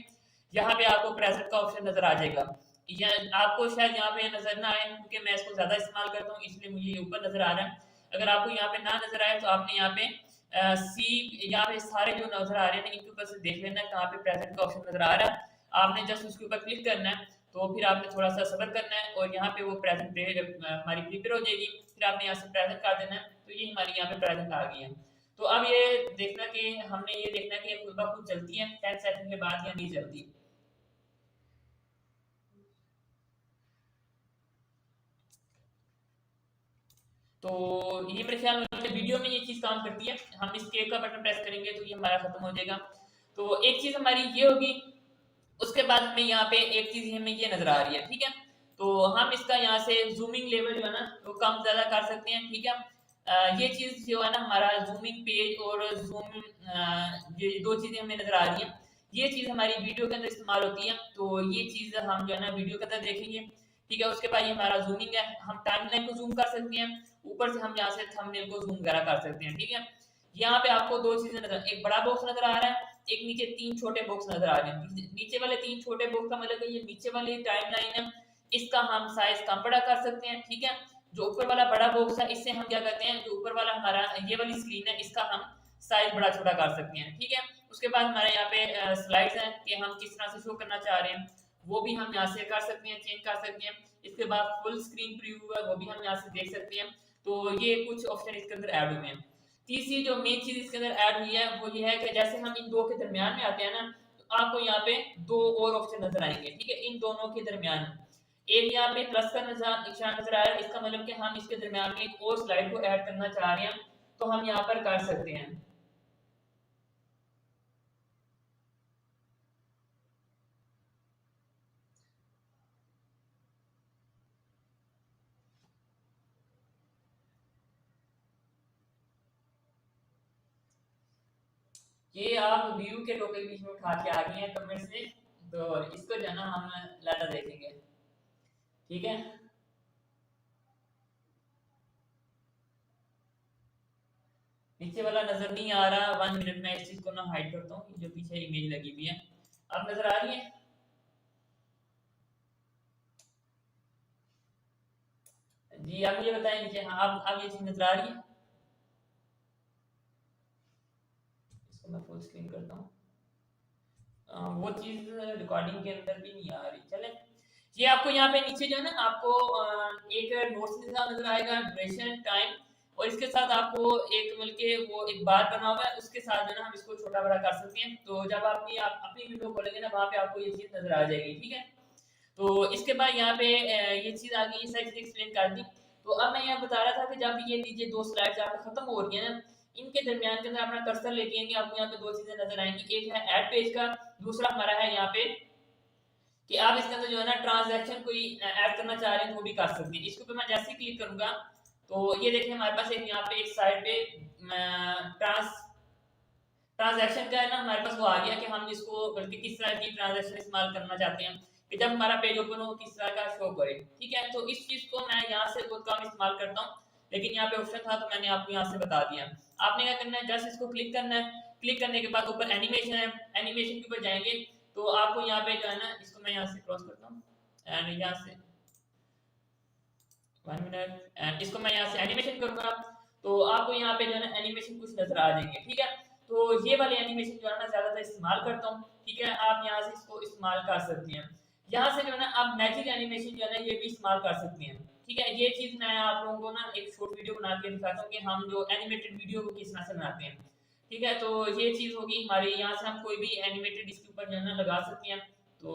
यहाँ पे आपको प्रेजेंट का ऑप्शन नजर आ जाएगा। या आपको शायद यहाँ पे नजर ना आए क्योंकि मैं इसको ज्यादा इस्तेमाल करता हूँ इसलिए मुझे ऊपर नजर आ रहा है। अगर आपको यहाँ पे ना नजर आए तो आपने यहाँ पे यहाँ पे सारे जो नजर आ रहे हैं इनके ऊपर से देख लेना कहाँ पे प्रेजेंट का ऑप्शन नजर आ रहा है। आपने जस्ट उसके ऊपर क्लिक करना है, तो फिर आपने थोड़ा सा सब्र करना है और यहाँ पे वो प्रेजेंट हमारी प्रिपेयर हो जाएगी। फिर आपने यहाँ से प्रेजेंट कर देना है, तो ये हमारी यहाँ पे प्रेजेंट आ गई है। तो अब ये देखना कि हमने ये देखना कि खुद ब खुद चलती है 10 सेकंड के बाद या नहीं चलती। तो ये मेरे ख्याल में वीडियो में ये चीज काम करती है। हम इस केक का बटन प्रेस करेंगे तो ये हमारा खत्म हो जाएगा। तो एक चीज हमारी ये होगी, उसके बाद हमें यहाँ पे एक चीज हमें ये नजर आ रही है, ठीक है। तो हम इसका यहाँ से जूमिंग लेवल जो है ना वो कम ज्यादा कर सकते हैं, ठीक है। ये चीज जो है ना हमारा जूमिंग पेज और जूम, ये दो चीजें हमें नजर आ रही हैं। ये चीज हमारी वीडियो के अंदर इस्तेमाल होती है, तो ये चीज हम जो है ना वीडियो के अंदर देखेंगे, ठीक है। उसके बाद ये हमारा जूमिंग है, हम टाइमलाइन को जूम कर सकते हैं, ऊपर से हम यहाँ से थंबनेल को जूम वगैरह कर सकते हैं, ठीक है। यहाँ पे आपको दो चीजें नजर, एक बड़ा बॉक्स नजर आ रहा है, एक नीचे 3 छोटे बॉक्स नजर आ रहे हैं। नीचे वाले 3 छोटे बॉक्स का मतलब है ये नीचे वाली टाइमलाइन है, इसका हम साइज कम बड़ा कर सकते हैं, ठीक है। जो ऊपर वाला बड़ा बॉक्स है इससे हम क्या करते हैं, जो ऊपर वाला हमारा ये वाली स्क्रीन है इसका हम साइज बड़ा छोटा कर सकते हैं, ठीक है। उसके बाद हमारे यहाँ पे स्लाइड्स हैं कि हम किस तरह से शो करना चाह रहे हैं, वो भी हम यहाँ से कर सकते हैं, चेंज कर सकते हैं। इसके बाद फुल स्क्रीन प्रीव्यू है वो भी हम यहाँ से देख सकते हैं। तो ये कुछ ऑप्शन इसके अंदर ऐड हुए हैं। तीसरी जो मेन चीज इसके अंदर ऐड हुई है वो ये है कि जैसे हम इन दो के दरमियान में आते हैं ना, तो आपको यहाँ पे दो और ऑप्शन नजर आएंगे, ठीक है। इन दोनों के दरमियान एक यहाँ पे प्लस का निशान नजर आ रहा है, इसका मतलब कि हम इसके दरमियान में एक और स्लाइड को ऐड करना चाह रहे हैं, तो हम यहाँ पर कर सकते हैं। ये आप व्यू के टॉपिक बीच में उठा के आ गए हैं कमेंट से, तो इसको जो है ना हम लाटा देखेंगे, ठीक है। नीचे वाला नजर नहीं आ रहा, 1 मिनट में इस चीज को ना हाइड करता हूँ, जो पीछे इमेज लगी हुई है अब नजर आ रही है। जी आप मुझे बताएं नीचे, हाँ अब ये चीज नजर आ रही है। इसको मैं फुल स्क्रीन करता हूँ, वो चीज रिकॉर्डिंग के अंदर भी नहीं आ रही। चले, ये आपको यहाँ पे नीचे जो है ना आपको एक नोट्स नजर आएगा, ड्यूरेशन, टाइम, और इसके साथ आपको एक मिल के वो एक बार बना हुआ है, उसके साथ जो है ना हम इसको छोटा बड़ा कर सकते हैं। तो जब आप अपनी वीडियो खोलेंगे ना वहाँ पे आपको ये चीज नजर आ जाएगी, ठीक है। तो इसके बाद यहाँ पे ये चीज आ गई, सारी चीज एक्सप्लेन कर दी। तो अब मैं यहाँ बता रहा था कि जब ये नीचे दो स्लाइड्स आपको खत्म हो रही है ना, इनके दरमियान के अंदर अपना कर्सर लेके आएंगे, आपको यहाँ पे दो चीजें नजर आएंगी, एक है ऐड पेज का, दूसरा हमारा है यहाँ पे कि आप इसके अंदर जो है ना ट्रांजैक्शन कोई ऐड करना चाह रहे हैं तो वो भी कर सकते हैं। इसके ऊपर मैं जैसे ही क्लिक करूंगा तो ये देखिए हमारे पास एक यहाँ पे एक साइड पे ट्रांजैक्शन का है ना हमारे पास वो आ गया कि हम इसको बल्कि किस तरह की ट्रांजैक्शन इस्तेमाल करना चाहते हैं कि जब हमारा पेज ओपन हो किस तरह का शो करे, ठीक है। तो इस चीज को मैं यहाँ से बहुत कम इस्तेमाल करता हूँ, लेकिन यहाँ पे ऑप्शन था तो मैंने आपको यहाँ से बता दिया। आपने क्या करना है, जस्ट इसको क्लिक करना है, क्लिक करने के बाद ऊपर एनिमेशन है, एनिमेशन के ऊपर जाएंगे तो आपको यहाँ पे जो है ना, इसको मैं यहाँ से क्रॉस करता हूँ एंड यहाँ से 1 मिनट, एंड इसको मैं यहाँ से एनिमेशन करूंगा तो आपको यहाँ पे जो है ना एनिमेशन कुछ नजर आ जाएंगे, ठीक है। तो ये वाले एनिमेशन जो है ना ज्यादातर इस्तेमाल करता हूँ, ठीक है। आप यहाँ से इसको इस्तेमाल कर सकते हैं, यहाँ से जो है ना आप मैजिक एनिमेशन जो है ना ये भी इस्तेमाल कर सकते हैं, ठीक है। ये चीज मैं आप लोगों को ना एक शॉर्ट वीडियो बना के दिखाता हूँ कि हम जो एनिमेटेड वीडियो को किस तरह से बनाते हैं, ठीक है, तो ये चीज़ होगी हमारी। यहाँ से हम कोई भी एनिमेटेड इसके ऊपर जो है ना लगा सकते हैं। तो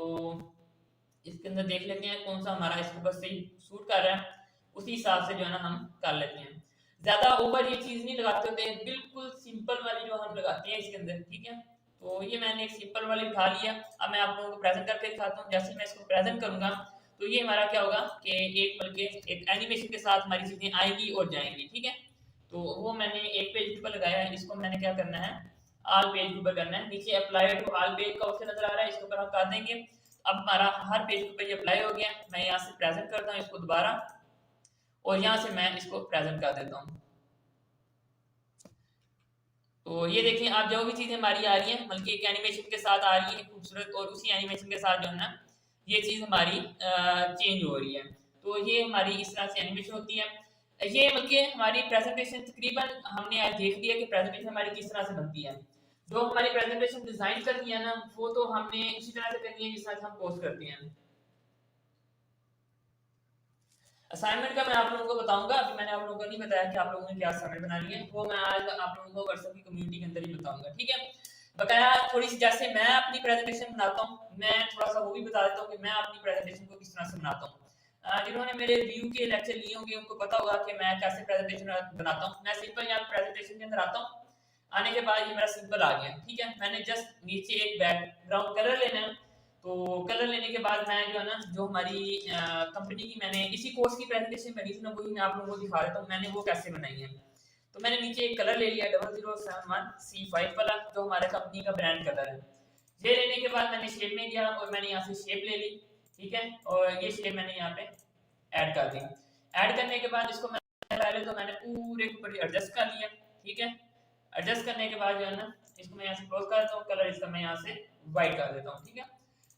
इसके अंदर देख लेते हैं कौन सा हमारा इसके ऊपर सही सूट कर रहा है, उसी हिसाब से जो है ना हम कर लेते हैं। ज़्यादा ओवर ये चीज़ नहीं लगाते होते, बिल्कुल सिंपल वाली जो हम लगाते हैं इसके अंदर, ठीक है। तो ये मैंने एक सिंपल वाली उठा लिया। अब मैं आप लोगों को प्रेजेंट करके दिखाता हूँ। जैसे मैं इसको प्रेजेंट करूंगा तो ये हमारा क्या होगा कि एक बल्कि एक एनिमेशन के साथ हमारी चीज़ें आएंगी और जाएंगी, ठीक है। तो वो मैंने एक पेज के ऊपर लगाया है, इसको मैंने क्या करना है, ऑल पेज के ऊपर करना है। नीचे अप्लाई टू ऑल पेज का ऑप्शन नजर आ रहा है, इसके ऊपर हम कर देंगे। अब हमारा हर पेज के ऊपर ये अप्लाई हो गया। मैं यहाँ से प्रेजेंट करता हूँ इसको दोबारा, और यहाँ से मैं इसको प्रेजेंट कर देता हूँ। तो ये देखिए, आप जो भी चीज़ें हमारी आ रही है बल्कि एक एनिमेशन के साथ आ रही है खूबसूरत, और उसी एनिमेशन के साथ जो है ना ये चीज़ हमारी चेंज हो रही है। तो ये हमारी इस तरह से एनिमेशन होती है। ये बल्कि हमारी प्रेजेंटेशन तकरीबन हमने आज देख लिया कि प्रेजेंटेशन हमारी किस तरह से बनती है। जो हमारी प्रेजेंटेशन डिजाइन करनी है ना, वो तो हमने उसी तरह से करनी है जिस तरह से हम पोस्ट करते हैं। असाइनमेंट का मैं आप लोगों को बताऊंगा, अभी मैंने आप लोगों को नहीं बताया कि आप लोगों ने क्या असाइनमेंट बनानी है, वो मैं आज आप लोगों को व्हाट्सएप की कम्युनिटी के अंदर ही बताऊंगा, ठीक है। बकाया थोड़ी सी जैसे मैं अपनी प्रेजेंटेशन बनाता हूँ, मैं थोड़ा सा वो भी बता देता हूँ कि मैं अपनी प्रेजेंटेशन को किस तरह से बनाता हूँ। जिन्होंने मेरे व्यू के लेक्चर लिए होंगे उनको पता होगा कि मैं कैसे प्रेजेंटेशन बनाता हूँ। मैं सिंपल यहाँ प्रेजेंटेशन के अंदर आता हूँ, आने के बाद ये मेरा सिंपल आ गया, ठीक है। मैंने जस्ट नीचे एक बैकग्राउंड कलर लेना है। तो कलर लेने के बाद मैं जो है ना, जो हमारी कंपनी की मैंने इसी कोर्स की प्रेजेंटेशन बनी थी ना, वही मैं आप लोगों को दिखा देता हूँ मैंने वो कैसे बनाई है। तो मैंने नीचे एक कलर ले लिया 0071C5 वाला, जो हमारे कंपनी का ब्रांड कलर है। ये लेने के बाद मैंने शेप में गया और मैंने यहाँ से शेप ले ली, ठीक है। और ये शेप मैंने यहाँ पे ऐड कर दी। ऐड करने के बाद इसको मैं पहले तो मैंने पूरे के ऊपर एडजस्ट कर लिया, ठीक है। एडजस्ट करने के बाद जो है ना, इसको मैं यहाँ से क्लोज कर देता हूँ, कलर इसका मैं यहाँ से व्हाइट कर देता हूँ, ठीक है।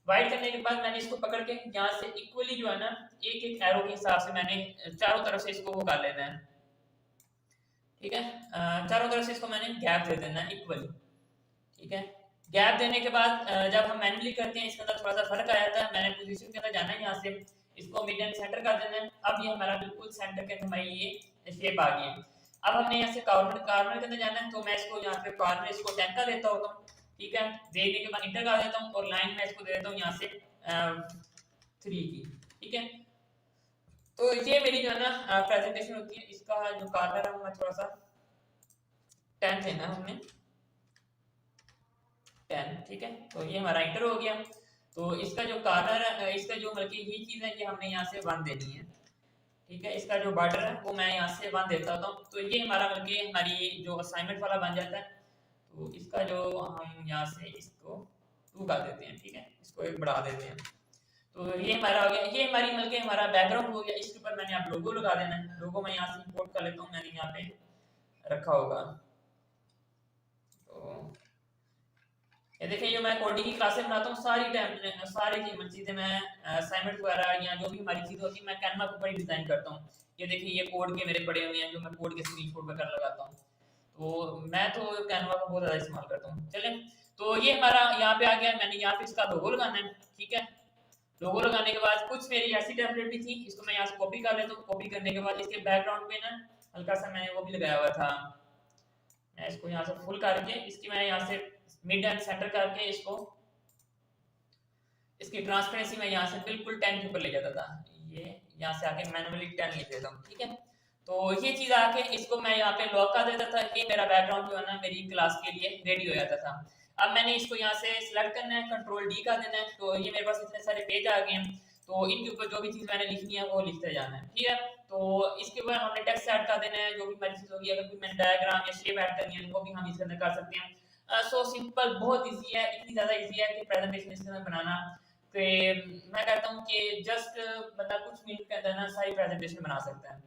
व्हाइट करने के बाद मैंने इसको पकड़ के यहाँ से इक्वली जो है ना, एक एक एरो के हिसाब से मैंने चारों तरफ से इसको वो कर लेना है, ठीक है। चारों तरफ से इसको मैंने गैप दे देना है इक्वली, ठीक है। गैप देने के बाद जब हम मैनुअली करते हैं इसके अंदर थोड़ा सा फर्क आ जाता है। मैंने पोजीशन के अंदर जाना है, यहाँ से इसको मिड एंड सेंटर कर देना है। अब ये हमारा बिल्कुल सेंटर के अंदर हमारी ये शेप आ गई है। अब हमने यहाँ से कॉर्नर कॉर्नर के अंदर जाना है, तो मैं इसको यहाँ पे कॉर्नर इसको 10 का देता होता हूँ, ठीक है। देने के बाद इंटर कर देता हूँ, और लाइन में इसको दे देता हूँ यहाँ से 3 की, ठीक है। तो ये मेरी जो है ना प्रेजेंटेशन होती है। इसका जो कॉर्नर है वो मैं थोड़ा सा 10 देना है हमने 10, ठीक है। तो ये हमारा इंटर हो गया। तो इसका जो कॉर्नर है, इसका जो बल्कि ये चीज़ है, ये हमने यहाँ से 1 देनी है, ठीक है। इसका जो बॉर्डर है वो मैं यहाँ से 1 देता हूँ। तो ये हमारा बल्कि हमारी जो असाइनमेंट वाला बन जाता है। तो इसका जो हम यहाँ से इसको 2 कर देते हैं, ठीक है। इसको एक बढ़ा देते हैं। तो ये हमारा हो गया, ये हमारी बल्कि हमारा बैकग्राउंड हो गया। इसके ऊपर मैंने आप लोगो लगा देना है। लोगो मैं यहाँ से इंपोर्ट कर लेता हूँ, मैंने यहाँ पे रखा होगा। तो ये देखिए, जो मैं कोडिंग की क्लासेस बनाता हूँ, सारी टाइम सारी चीज़ें मैं असाइनमेंट वगैरह या जो भी हमारी चीज़ होती है मैं कैनवा के ऊपर ही डिज़ाइन करता हूँ। ये देखिए, ये कोड के मेरे पड़े हुए हैं जो मैं कोड के स्क्रीनशॉट वगैरह लगाता हूँ। तो मैं तो कैनवा का बहुत ज़्यादा इस्तेमाल करता हूँ। चलें, तो ये हमारा यहाँ पे आ गया। मैंने यहाँ पे इसका लोगो लगाना है, ठीक है। लोगो लगाने के बाद कुछ मेरी ऐसी टेम्पलेट भी थी, इसको मैं यहाँ से कॉपी कर लेता हूँ। कॉपी करने के बाद इसके बैकग्राउंड पे ना हल्का सा मैंने वो भी लगाया हुआ था। मैं इसको यहाँ से फुल करके इसकी मैं यहाँ से मिड एंड सेंटर करके इसको इसकी ट्रांसपेरेंसी मैं यहाँ से बिल्कुल 10 के ऊपर ले जाता था। ये यहाँ से आके मैनुअली 10 लिख देता हूँ, ठीक है। तो ये चीज आके इसको मैं यहाँ पे लॉक कर देता था। ये मेरा बैकग्राउंड जो है ना मेरी क्लास के लिए रेडी हो जाता था। अब मैंने इसको यहाँ से सिलेक्ट करना है, कंट्रोल डी कर देना है। तो ये मेरे पास इतने सारे पेज आ गए हैं। तो इनके ऊपर जो भी चीज मैंने लिखनी है वो लिखते जाना है, ठीक है। तो इसके ऊपर हमने टेक्स्ट ऐड कर देना है, जो भी हमारी चीज होगी। अगर कोई मैंने डायग्राम या शेप ऐड करनी है वो भी हम इसके अंदर कर सकते हैं। सो सिंपल, बहुत इजी है। इतनी ज्यादा इजी है कि प्रेजेंटेशन इसके अंदर बनाना कि मैं कहता हूँ कि जस्ट बंदा कुछ मिनट के अंदर ना सारी प्रेजेंटेशन बना सकता है।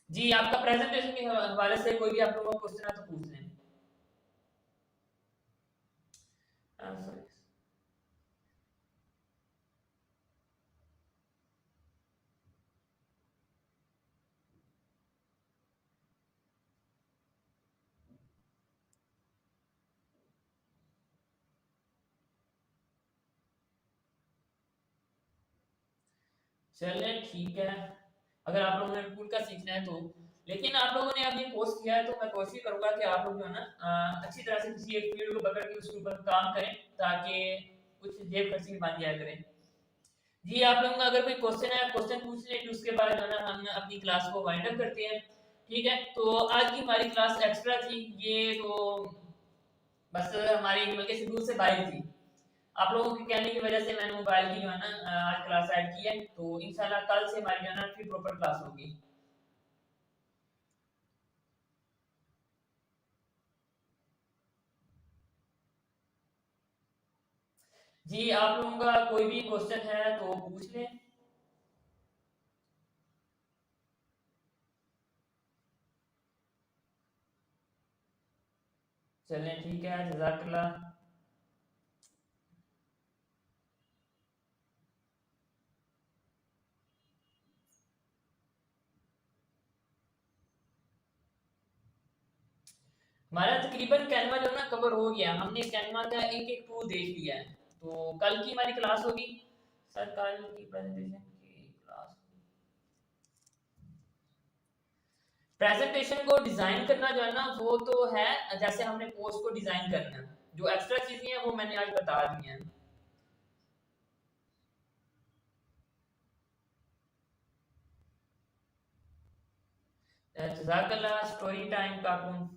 जी, आपका प्रेजेंटेशन के हवाले से कोई भी आप लोगों को क्वेश्चन है तो पूछ लें। सॉरी, चलें ठीक है। अगर आप लोगों ने टूल का सीखना है तो लेकिन आप लोगों ने अभी पोस्ट किया है तो मैं कोशिश करूंगा कि आप लोग जो है ना अच्छी तरह से किसी एक फील्ड को पकड़ के उसके ऊपर काम करें, ताकि कुछ जेब खर्ची भी बन जाया करें। जी आप लोगों का अगर कोई क्वेश्चन है, क्वेश्चन पूछ लें, फिर उसके बाद जो है ना हम अपनी क्लास को वाइंड अप करते हैं। ठीक है, तो आज की हमारी क्लास एक्स्ट्रा थी ये, तो बस हमारी बल्कि शेड्यूल से बाहर थी। आप लोगों के कहने की वजह से मैंने मोबाइल की जो है ना आज क्लास ऐड की है, तो इंशाल्लाह कल से हमारी जो है ना फिर प्रॉपर क्लास होगी। जी आप लोगों का कोई भी क्वेश्चन है तो पूछ लें। चलें ठीक है, जज़ाकल्लाह। हमारा तकरीबन कैनवा जो है ना कवर हो गया, हमने कैनवा का एक एक टूल देख लिया है। तो कल की हमारी क्लास होगी सर, कल की प्रेजेंटेशन की क्लास, प्रेजेंटेशन को डिजाइन करना जो है ना वो तो है, जैसे हमने पोस्ट को डिजाइन करना है, जो एक्स्ट्रा चीजें हैं वो मैंने आज बता दी हैं। जज़ाकल्लाह। Story time cartoon.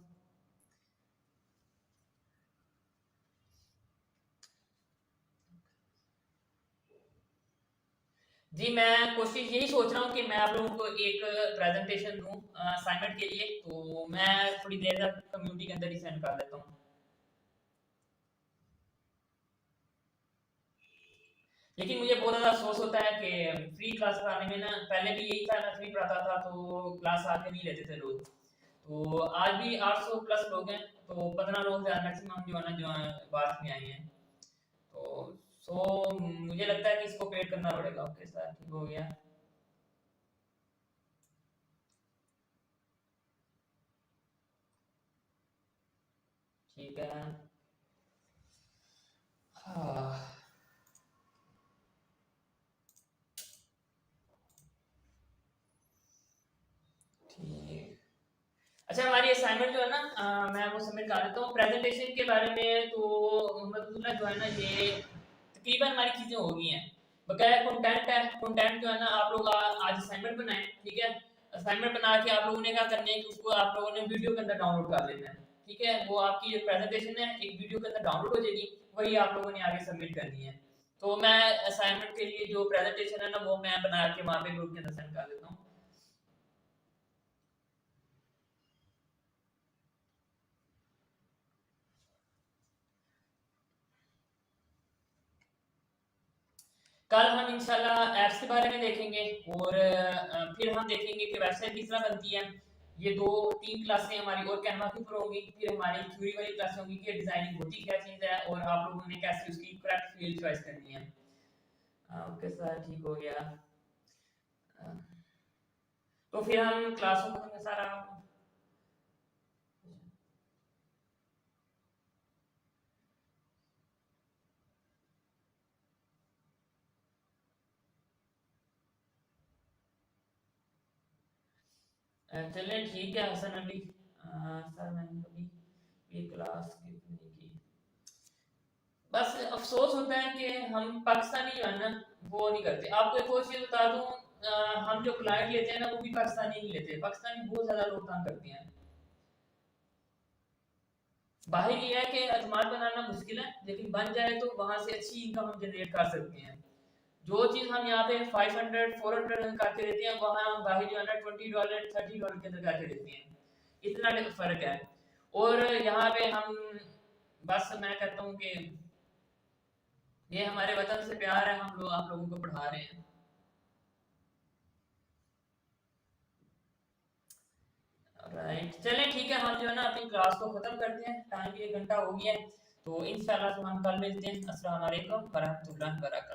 जी मैं कोशिश यही सोच रहा हूँ कि मैं आप लोगों को एक प्रेजेंटेशन दूँ असाइनमेंट के लिए, तो मैं थोड़ी देर तक कम्युनिटी के अंदर ही सेंड कर देता हूँ। लेकिन मुझे बहुत ज़्यादा अफसोस होता है कि फ्री क्लास कराने में ना, पहले भी यही था, मैं फ्री पढ़ाता था तो क्लास आके नहीं लेते थे लोग। तो आज भी 800 प्लस लोग हैं, तो 15 लोग मैक्सिमम जो है ना जो है बात में आए हैं। तो सो मुझे लगता है कि इसको पेड करना पड़ेगा। ओके सर, ठीक हो गया। ठीक है। हाँ, ठीक। अच्छा हमारी असाइनमेंट जो है ना मैं वो सबमिट कर देता हूँ। प्रेजेंटेशन के बारे में तो मतलब जो है ना ये तकरीबन हमारी चीज़ें हो गई हैं। बकाया कंटेंट है, कंटेंट जो है ना आप लोग आज असाइनमेंट बनाएं। ठीक है, असाइनमेंट बना के आप लोगों ने क्या करना है कि उसको आप लोगों ने वीडियो के अंदर डाउनलोड कर लेना है। ठीक है, वो आपकी जो प्रेजेंटेशन है एक वीडियो के अंदर डाउनलोड हो जाएगी, वही आप लोगों ने आगे सबमिट करनी है। तो मैं असाइनमेंट के लिए जो प्रेजेंटेशन है ना वो मैं बना के वहाँ पे ग्रुप के अंदर सेंड कर देता हूँ। कल हम इंशाल्लाह ऐप्स के बारे में देखेंगे, और फिर हम देखेंगे कि वेबसाइट किस तरह बनती है। ये दो तीन क्लासें हमारी और कैनवा के ऊपर होंगी। फिर हमारी थ्योरी वाली क्लास होगी कि डिजाइनिंग होती क्या चीज़ है, और आप लोगों ने कैसे उसकी करेक्ट फील्ड चॉइस करनी है। ओके सर, ठीक हो गया। अ, तो फिर हम क्लासों को सारा चलें ठीक है। हसन अली सर मैंने कभी ये क्लास कितनी की, बस अफसोस होता है कि हम पाकिस्तानी जो है ना वो नहीं करते। आपको एक और चीज बता दूं, हम जो क्लाइंट लेते हैं ना वो भी पाकिस्तानी नहीं लेते। पाकिस्तानी बहुत ज्यादा लोग काम करते हैं। बाहर ये है कि अतमाद बनाना मुश्किल है, लेकिन बन जाए तो वहां से अच्छी इनकम हम जनरेट कर सकते हैं। जो चीज हम यहाँ पे 500 400 करके देते हैं, वहाँ बाहर जो है ना $20 $30 के अंदर करके देते हैं। इतना फर्क है। और यहाँ पे हम, बस मैं कहता हूँ कि ये हमारे वतन से प्यार है, हम लोग आप लोगों को पढ़ा रहे हैं। राइट, चलें ठीक है, हम जो है ना अपनी क्लास को खत्म करते हैं, टाइम भी 1 घंटा हो गया है। तो इंशाल्लाह तो हम कल मिलते हैं। अस्सलाम वालेकुम वरहमतुल्लाहि वबरकातुहू।